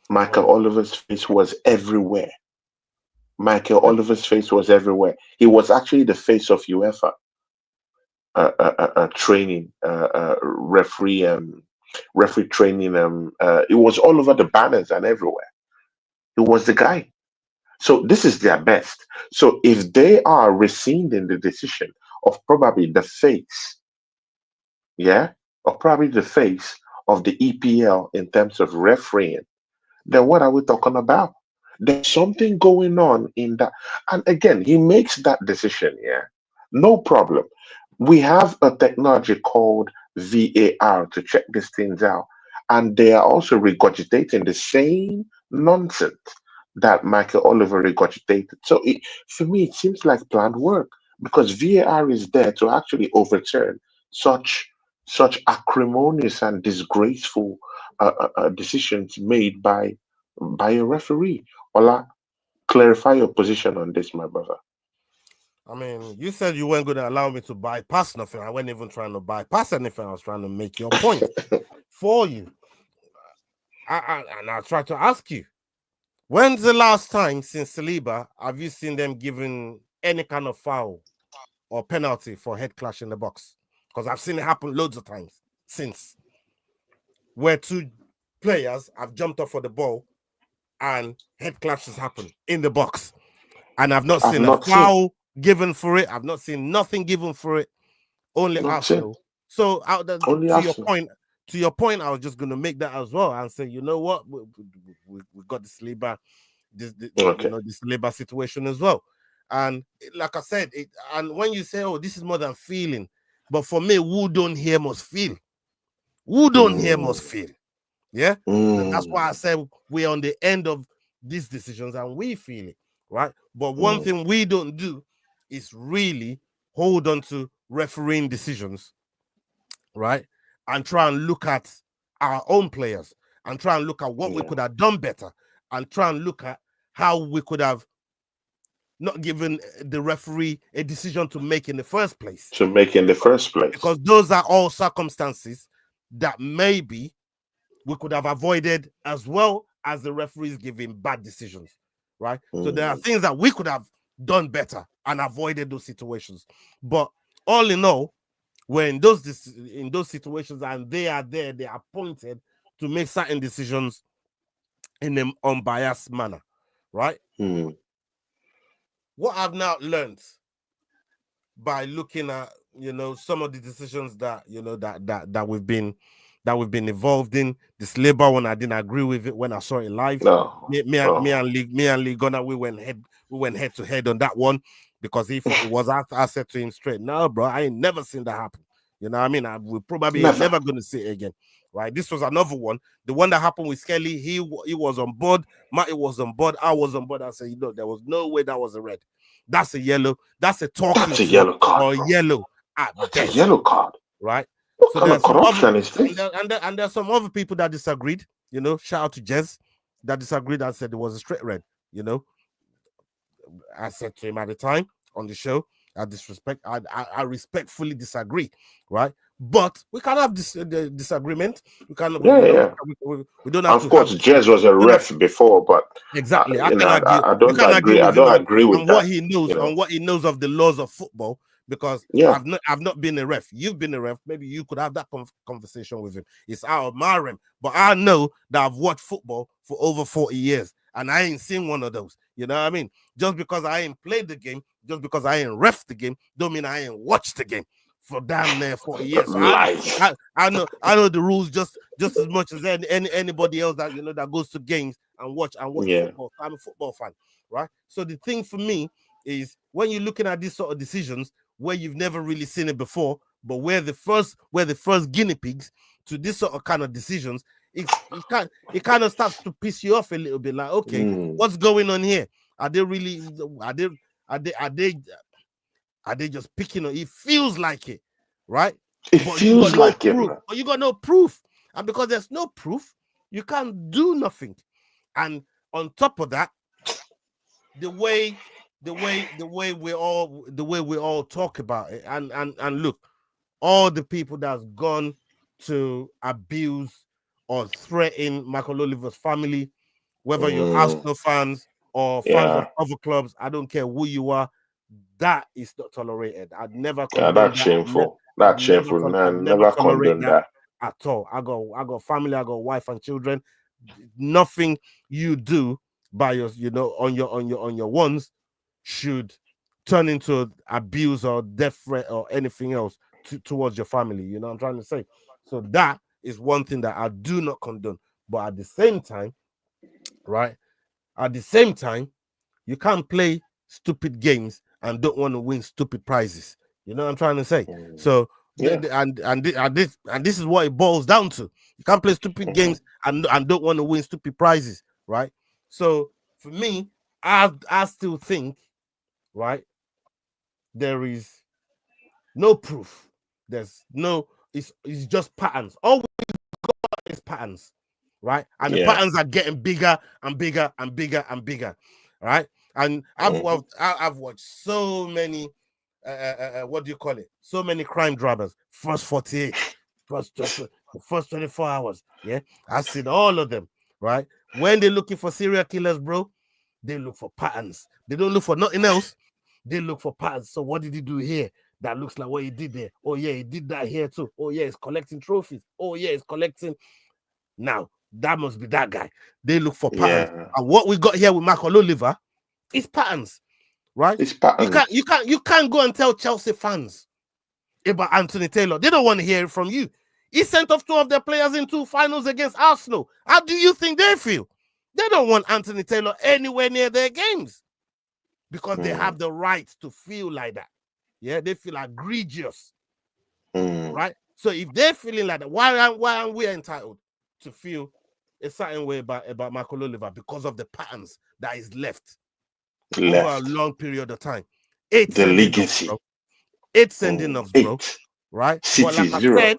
What Michael was Oliver's face was everywhere. Michael Oliver's face was everywhere. He was actually the face of UEFA training, referee training. It was all over the banners and everywhere. He was the guy. So this is their best. So if they are rescinding the decision of probably the face, yeah, or probably the face of the EPL in terms of refereeing, then what are we talking about? There's something going on in that. And again, he makes that decision, yeah. No problem. We have a technology called VAR to check these things out. And they are also regurgitating the same nonsense that Michael Oliver regurgitated. So for me, it seems like planned work because VAR is there to actually overturn such acrimonious and disgraceful decisions made by a referee. Ola, clarify your position on this, my brother. I mean, you said you weren't going to allow me to bypass nothing. I wasn't even trying to bypass anything. I was trying to make your point for you. And I tried to ask you, when's the last time since Saliba have you seen them giving any kind of foul or penalty for head clash in the box? Because I've seen it happen loads of times since, where two players have jumped off for the ball and head clashes happen in the box. And I've not I've seen a not seen. foul given for it. I've not seen nothing given for it. Only Nothing. Arsenal. So Only to your Arsenal. point, I was just going to make that as well and say, you know what, we got this Saliba, Okay. this Saliba situation as well. And like I said, and when you say, oh, this is more than feeling, but for me, who don't hear must feel. Who don't hear must Mm, feel. Yeah, that's why I mm, said we're on the end of these decisions and we feel it, right? But one mm, thing we don't do is really hold on to refereeing decisions, right? And try and look at our own players and try and look at what we yeah. could have done better and try and look at how we could have not given the referee a decision to make in the first place. To make in the Because, first place. because those are all circumstances that maybe we could have avoided, as well as the referees giving bad decisions, right? So there are Mm, things that we could have done better and avoided those situations. But all in all, we're in those situations and they are there, they are appointed to make certain decisions in an unbiased manner, right? mm, What I've now learned by looking at some of the decisions that we've been involved in. This Labour one, I didn't agree with it when I saw it live. no. Me Oh. and Lee Gunner, we went head to head on that one because he thought it was after. I said to him straight, no, bro, I ain't never seen that happen. You know what I mean? We probably ain't Never. never gonna see it again. Right? This was another one. The one that happened with Skelly, he was on board. Matty was on board. I was on board. I said, there was no way that was a red. That's a yellow. That's a talking That's a to yellow card, or bro. yellow at That's a best, yellow card. right? What So kind there are of some other corruption is this? and there are some other people that disagreed. Shout out to Jez that disagreed and said it was a straight red. I said to him at the time on the show, I respectfully disagree, right? But we can have this disagreement. We can, Yeah, yeah. we don't have Of to course, have this. Jez was a We don't have ref before, but Exactly. I you can know, argue. I You don't can argue agree. I with him don't agree with on what that. he knows, You know. of the laws of football, because Yeah. I've not been a ref. You've been a ref. Maybe you could have that conversation with him. It's out of my realm. But I know that I've watched football for over 40 years and I ain't seen one of those. You know what I mean? Just because I ain't played the game, just because I ain't ref the game, don't mean I ain't watched the game for damn near 40 years. So Lies. I know the rules just as much as anybody else that that goes to games and watch Yeah. football. I'm a football fan, right? So the thing for me is when you're looking at these sort of decisions where you've never really seen it before, but we're the first guinea pigs to this sort of kind of decisions, it kind of starts to piss you off a little bit. Like, okay, Mm. what's going on here? Are they really are they are they are they are they just picking on? It feels like it, right? It But you got feels no like it, proof. man. But you got no proof, and because there's no proof, you can't do nothing. And on top of that, the way we all talk about it, and look, all the people that's gone to abuse or threaten Michael Oliver's family, whether you're Mm. Arsenal fans or fans of Yeah. other clubs, I don't care who you are, that is not tolerated. I'd never Yeah. condone That's that. shameful. That's shameful. I'd Man, never never tolerate condone that that. at all. I got family, I got wife and children. Nothing you do by on your ones should turn into abuse or death threat or anything else towards your family. You know what I'm trying to say? So that is one thing that I do not condone. But at the same time, right? At the same time, you can't play stupid games and don't want to win stupid prizes. You know what I'm trying to say? Mm. So Yeah. this is what it boils down to. You can't play stupid Hmm. games and don't want to win stupid prizes, right? So for me, I still think, right, there is no proof. There's no, it's just patterns. All is patterns, right? And the Yeah. patterns are getting bigger and bigger and bigger and bigger, right? And Mhm. I've watched so many, what do you call it? So many crime dramas. First 48, first 24 hours. Yeah, I've seen all of them, right? When they're looking for serial killers, bro, they look for patterns. They don't look for nothing else. They look for patterns. So what did he do here? That looks like what he did there. Oh yeah, he did that here too. Oh yeah, he's collecting trophies. Oh yeah, he's collecting. Now that must be that guy. They look for patterns. Yeah. And what we got here with Michael Oliver is patterns, right? It's You can't, patterns. you can't go and tell Chelsea fans about Anthony Taylor. They don't want to hear it from you. He sent off two of their players in two finals against Arsenal. How do you think they feel? They don't want Anthony Taylor anywhere near their games because they Mm. have the right to feel like that. Yeah, they feel egregious, Mm. right? So if they're feeling like that, why aren't we entitled to feel a certain way about Michael Oliver because of the patterns that is left over a Left. long period of time? Eight The sending offs, legacy. bro. Eight sending offs, bro. 8. Right? But City like I 0. said,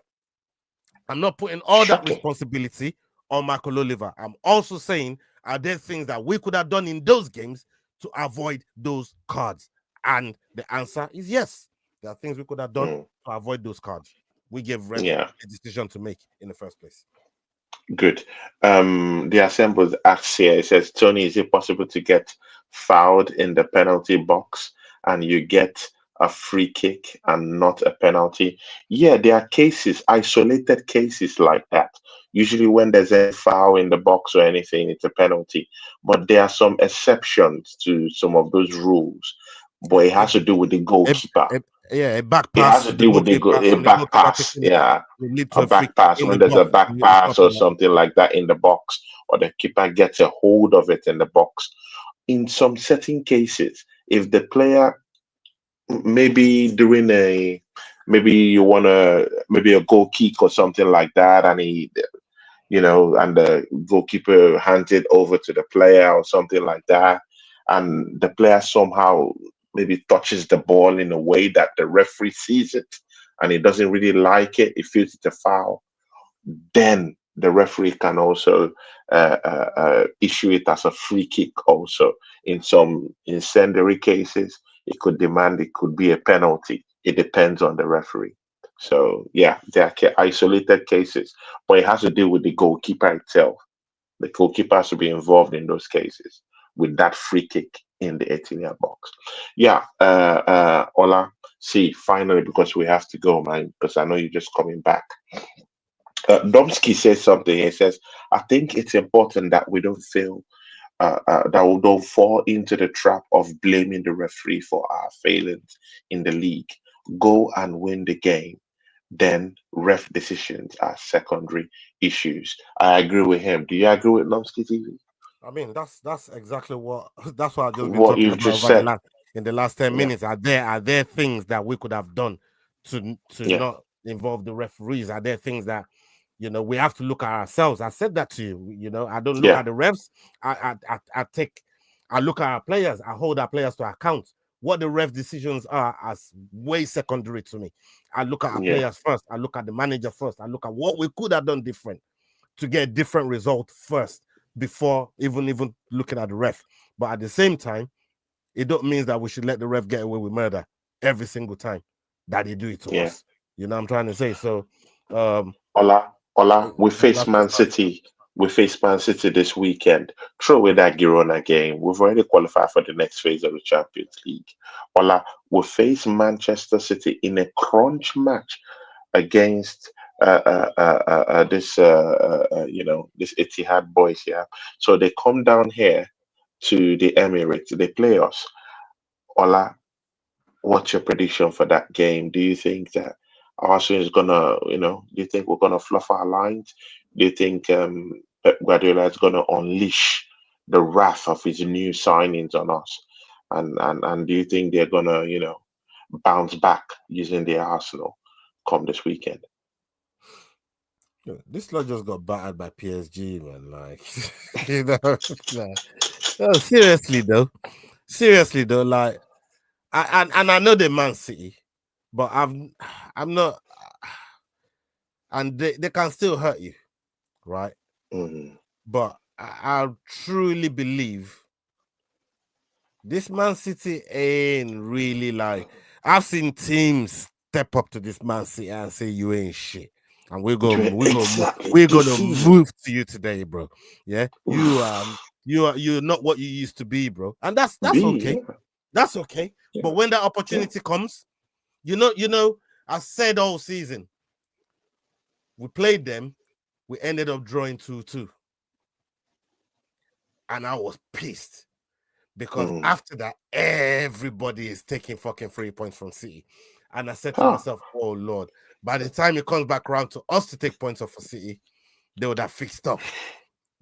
I'm not putting all that Shocking. responsibility on Michael Oliver. I'm also saying, are there things that we could have done in those games to avoid those cards? And the answer is yes. There are things we could have done Mm. to avoid those cards. We gave ref Yeah. a decision to make in the first place. Good. The assembled asks here. It says, Tony, is it possible to get fouled in the penalty box and you get a free kick and not a penalty? Yeah, there are cases, isolated cases like that. Usually, when there's a foul in the box or anything, it's a penalty. But there are some exceptions to some of those rules. But it A, has to do with the a, goalkeeper. yeah, a back It pass has to to the do with goalkeeper a from the back goalkeeper pass. picking it up Yeah, will lead to a a free back kick pass in when the there's a box. back You're pass or stopping that. something like that in the box, or the keeper gets a hold of it in the box. In some certain cases, if the player maybe during a maybe you want to maybe a goal kick or something like that, and he and the goalkeeper hands it over to the player or something like that, and the player somehow maybe touches the ball in a way that the referee sees it and he doesn't really like it, he feels it's a foul, then the referee can also issue it as a free kick. Also, in some incendiary cases, it could demand it could be a penalty. It depends on the referee. So yeah, there are isolated cases, but it has to do with the goalkeeper itself. The goalkeeper has to be involved in those cases with that free kick in the 18-yard box. Yeah, Ola. See, finally, because we have to go, man. Because I know you're just coming back. Domsky says something. He says, "I think it's important that we don't feel that we don't fall into the trap of blaming the referee for our failings in the league. Go and win the game. Then ref decisions are secondary issues." I agree with him. Do you agree with Domsky TV? I mean, that's exactly what that's what I've just been What talking you've about just over the said. last in the last 10 Yeah, minutes. Are there things that we could have done to yeah, not involve the referees? Are there things that we have to look at ourselves? I said that to you. I don't look yeah, at the refs. I look at our players. I hold our players to account. What the ref decisions are as way secondary to me. I look at our yeah, players first. I look at the manager first. I look at what we could have done different to get a different result first before even looking at the ref. But at the same time, it don't mean that we should let the ref get away with murder every single time that they do it to yeah. us. You know what I'm trying to say? So um Ola, we face that's Man just that. City. We face Man City this weekend. Throw away that Girona game. We've already qualified for the next phase of the Champions League. Ola, we face Manchester City in a crunch match against this Etihad boys here. So they come down here to the Emirates. They play us. Ola, what's your prediction for that game? Do you think that Arsenal is gonna, do you think we're gonna fluff our lines? Do you think Pep Guardiola is gonna unleash the wrath of his new signings on us? And do you think they're gonna, bounce back using the Arsenal come this weekend? This lot just got battered by PSG, man. Like, you know, like, no, seriously though, like, and I know the Man City, but I'm not, and they can still hurt you, right? Mm. But I truly believe this Man City ain't really like. I've seen teams step up to this Man City and say you ain't shit, and Exactly we're this gonna season. move to you today, bro. Yeah, you're not what you used to be, bro, and that's B, okay. yeah, That's okay. yeah, But when that yeah. opportunity comes, I said all season we played them, we ended up drawing 2-2, and I was pissed. Because Mm. after that, everybody is taking fucking 3 points from City. And I said to Huh. myself, oh Lord, by the time it comes back around to us to take points off for City, they would have fixed up.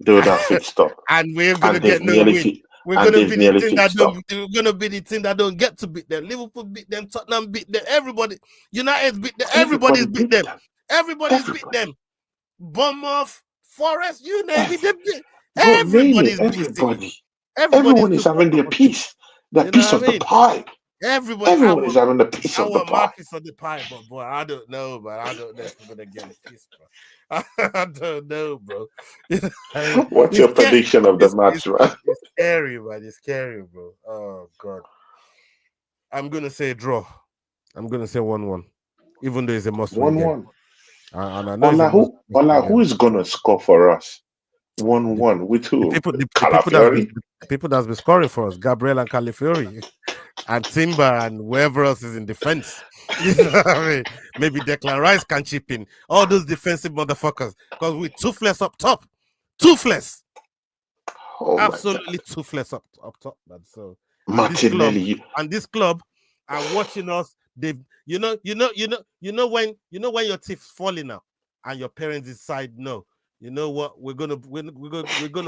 They would have fixed up, And we're gonna and get they've no nearly win. We're and gonna they've be the nearly team that fixed up. don't we're gonna be the team that don't get to beat them. Liverpool beat them, Tottenham beat them, everybody, United beat them, Everybody everybody's beat beat them, them. everybody's beat Everybody. them. Bournemouth, Forest, you name it, Ev- Bro, name it. everybody's beat City. Everybody. Everybody's Everyone is took one having their for City. piece, the You know piece what I of the mean? pie. Everybody, Everyone is having a piece I of the want my pie. piece of the pie, but boy, I don't know, man. I don't know if we're gonna get a piece, bro. I don't know, bro. You know what I mean, What's your prediction of the match, man? it's scary, man. It's scary, bro. Oh God, I'm gonna say draw. I'm gonna say 1-1, even though it's a must-win game, 1-1. and I know it's a must-win Ola, who game. is gonna score for us? The, 1-1 with the who? people, the people that's been Calafiori? the people that's been scoring for us, Gabriel and Califiori. And Timber and whoever else is in defense. You know what I mean? Maybe Declan Rice can chip in. All those defensive motherfuckers. Because we toothless up top. Toothless. Oh my God. Absolutely toothless up top, man. So and this club Martinelli. and this club are watching us. They've when your teeth's falling out and your parents decide, no, you know what, we're gonna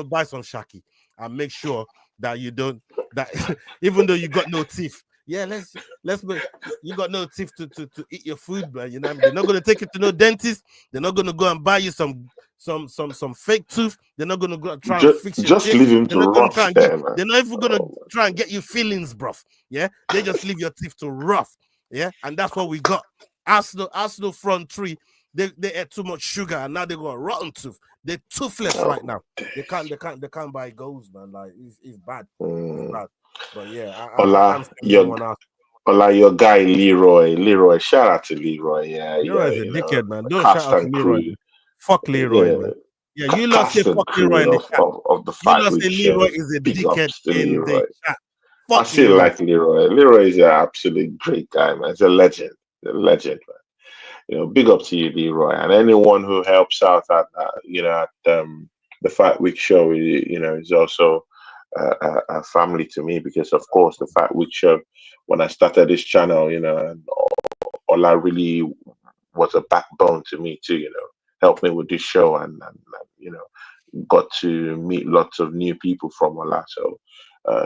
buy some shaki and make sure that you don't that even though you got no teeth. Yeah, let's make you got no teeth to eat your food, man. You know what I mean? They're not gonna take you to no dentist. They're not gonna go and buy you some fake tooth. They're not gonna go and try and fix your Just teeth. leave him They're to not gonna rot try and get. there, man. They're not even gonna Oh try and get you feelings, bruv. Yeah, they just leave your teeth to rough. Yeah, and that's what we got. Arsenal front three. They ate too much sugar and now they got a rotten tooth. They're toothless right oh, now. They can't buy goals, man. Like it's bad. It's mm. bad. But yeah, I'm Ola, saying 1-1 Arsenal. your guy Leroy. Leroy, shout out to Leroy. Yeah, Leroy yeah, is a dickhead, man. the Don't shout cast out to and Leroy, crew. man. Fuck Leroy, Yeah, man. Yeah, you lot say cast and fuck Leroy crew in the chat. of the You Fight lot Week say Leroy show. is a Big dickhead ups to in the Leroy. chat. I Fuck still Leroy. like Leroy. Leroy is an absolute great guy, man. He's a legend. A legend, man. Big up to you, Leroy, and anyone who helps out at the Fight Week show. Is also a family to me because, of course, the Fight Week show. When I started this channel, and Ola really was a backbone to me too. Helped me with this show, and got to meet lots of new people from Ola. So.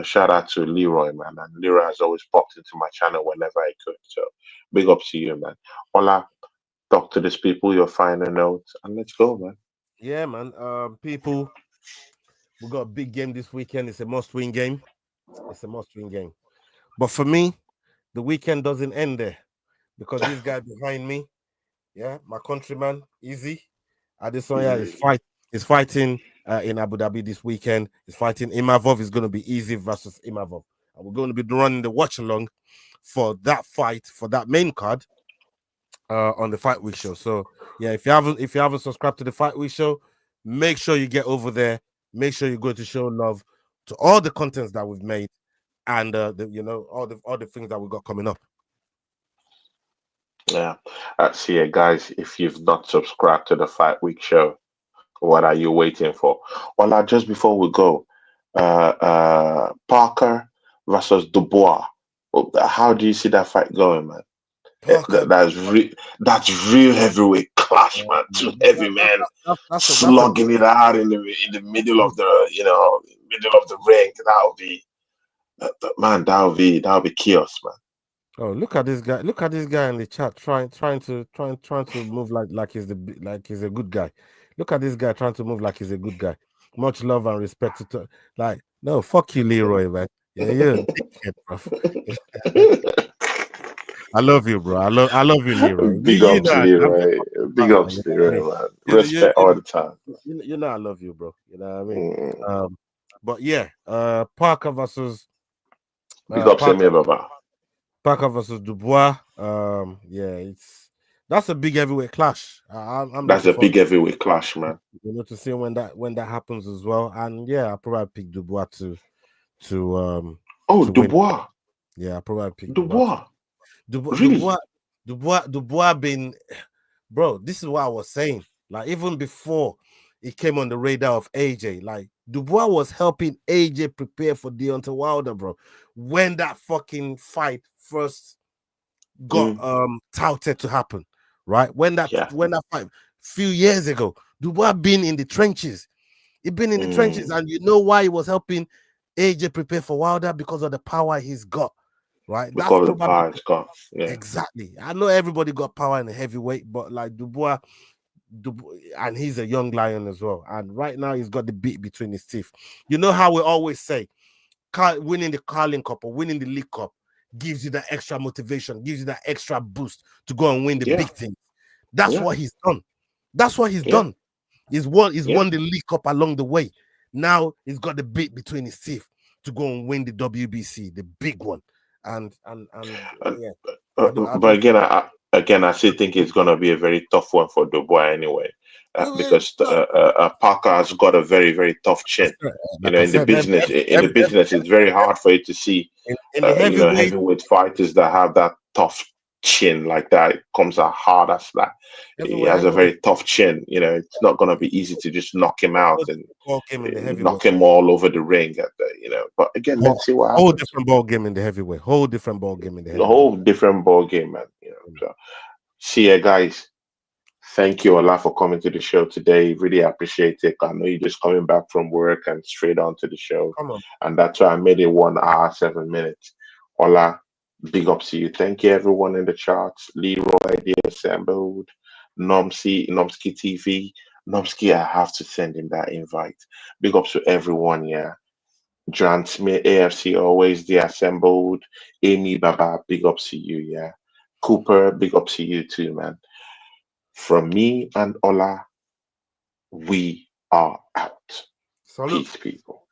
Shout out to Leroy, man. And Leroy has always popped into my channel whenever I could. So big up to you, man. Ola, talk to these people, your final notes, and let's go, man. Yeah, man. People, we got a big game this weekend. It's a must-win game. It's a must-win game. But for me, the weekend doesn't end there because this guy behind me, yeah, my countryman, Easy Adesanya Easy. is fighting in Abu Dhabi this weekend. He's fighting Imavov. Is going to be Easy versus Imavov, and we're going to be running the watch along for that fight for that main card on the Fight Week show. So yeah, if you haven't subscribed to the Fight Week show, make sure you get over there. Make sure you go to show love to all the contents that we've made and all the things that we got coming up. Yeah. See you guys. If you've not subscribed to the Fight Week show, what are you waiting for? Well, just before we go, Parker versus Dubois. How do you see that fight going, man? Parker, That's real heavyweight clash, man. Two heavy men that's a slugging it out in the middle of the ring. Man, that'll be chaos, man. Oh, look at this guy! Look at this guy in the chat trying to move like like he's a good guy. Look at this guy trying to move like he's a good guy. Much love and respect like no, fuck you, Leroy, man. Yeah, you're a dickhead, bro. I love you, bro. I love you, Leroy. Big You know ups, I'm just Leroy. Big fine, man. You ups, know what I Leroy, mean? man. Respect all the time. You know I love you, bro. You know what I mean? Mm. Um, but yeah, Parker versus Big ups, Parker Emir Baba. Parker versus Dubois. Yeah, that's a big heavyweight clash. I'm That's looking a forward, big heavyweight clash, man. to see when that happens as well. And yeah, I'll probably pick Dubois to Oh, to win. Dubois. Yeah, I'll probably pick Dubois to Dubois. Dubois Dubois Really? Dubois been, bro. This is what I was saying. Like even before it came on the radar of AJ, like Dubois was helping AJ prepare for Deontay Wilder, bro. When that fucking fight first got Mm. touted to happen, right? Yeah. When that fight few years ago, Dubois been in the trenches. He been in the trenches, Mm. and you know why he was helping AJ prepare for Wilder because of the power he's got, right? That's Because of the probably power it's got. Yeah. exactly. I know everybody got power in the heavyweight, but like Dubois, and he's a young lion as well. And right now he's got the beat between his teeth. You know how we always say, winning the Carling Cup or winning the League Cup gives you that extra motivation, gives you that extra boost to go and win the Yeah. big things. That's Yeah. what he's done. That's what he's Yeah. done. He's Yeah. won the League Cup along the way. Now he's got the bit between his teeth to go and win the WBC, the big one. And And, yeah, I but don't again, I still think it's gonna be a very tough one for Dubois anyway, because look, Parker has got a very very tough chin. You know, like I said, in the business, it's very hard for you to see, in the heavyweight, heavyweight fighters that have that tough chin like that. It comes out hard as that. He has a heavyweight very tough chin. You know, it's not gonna be easy to just knock him out and ball game in the heavyweight. knock him all over the ring. But again, let's see what Whole happens. different ball game in the heavyweight. Whole different ball game in the A heavyweight. whole different ball game, man. So see you guys. Thank you, Ola, for coming to the show today. Really appreciate it. I know you're just coming back from work and straight on to the show. Come on. And that's why I made it 1 hour, 7 minutes. Ola, big up to you. Thank you, everyone in the charts. Leroy, the assembled, Nomsky TV. Nomsky, I have to send him that invite. Big ups to everyone, yeah. John Smith, AFC, always the assembled. Amy Baba, big ups to you, yeah. Cooper, big ups to you too, man. From me and Ola, we are out. Salute. Peace, people.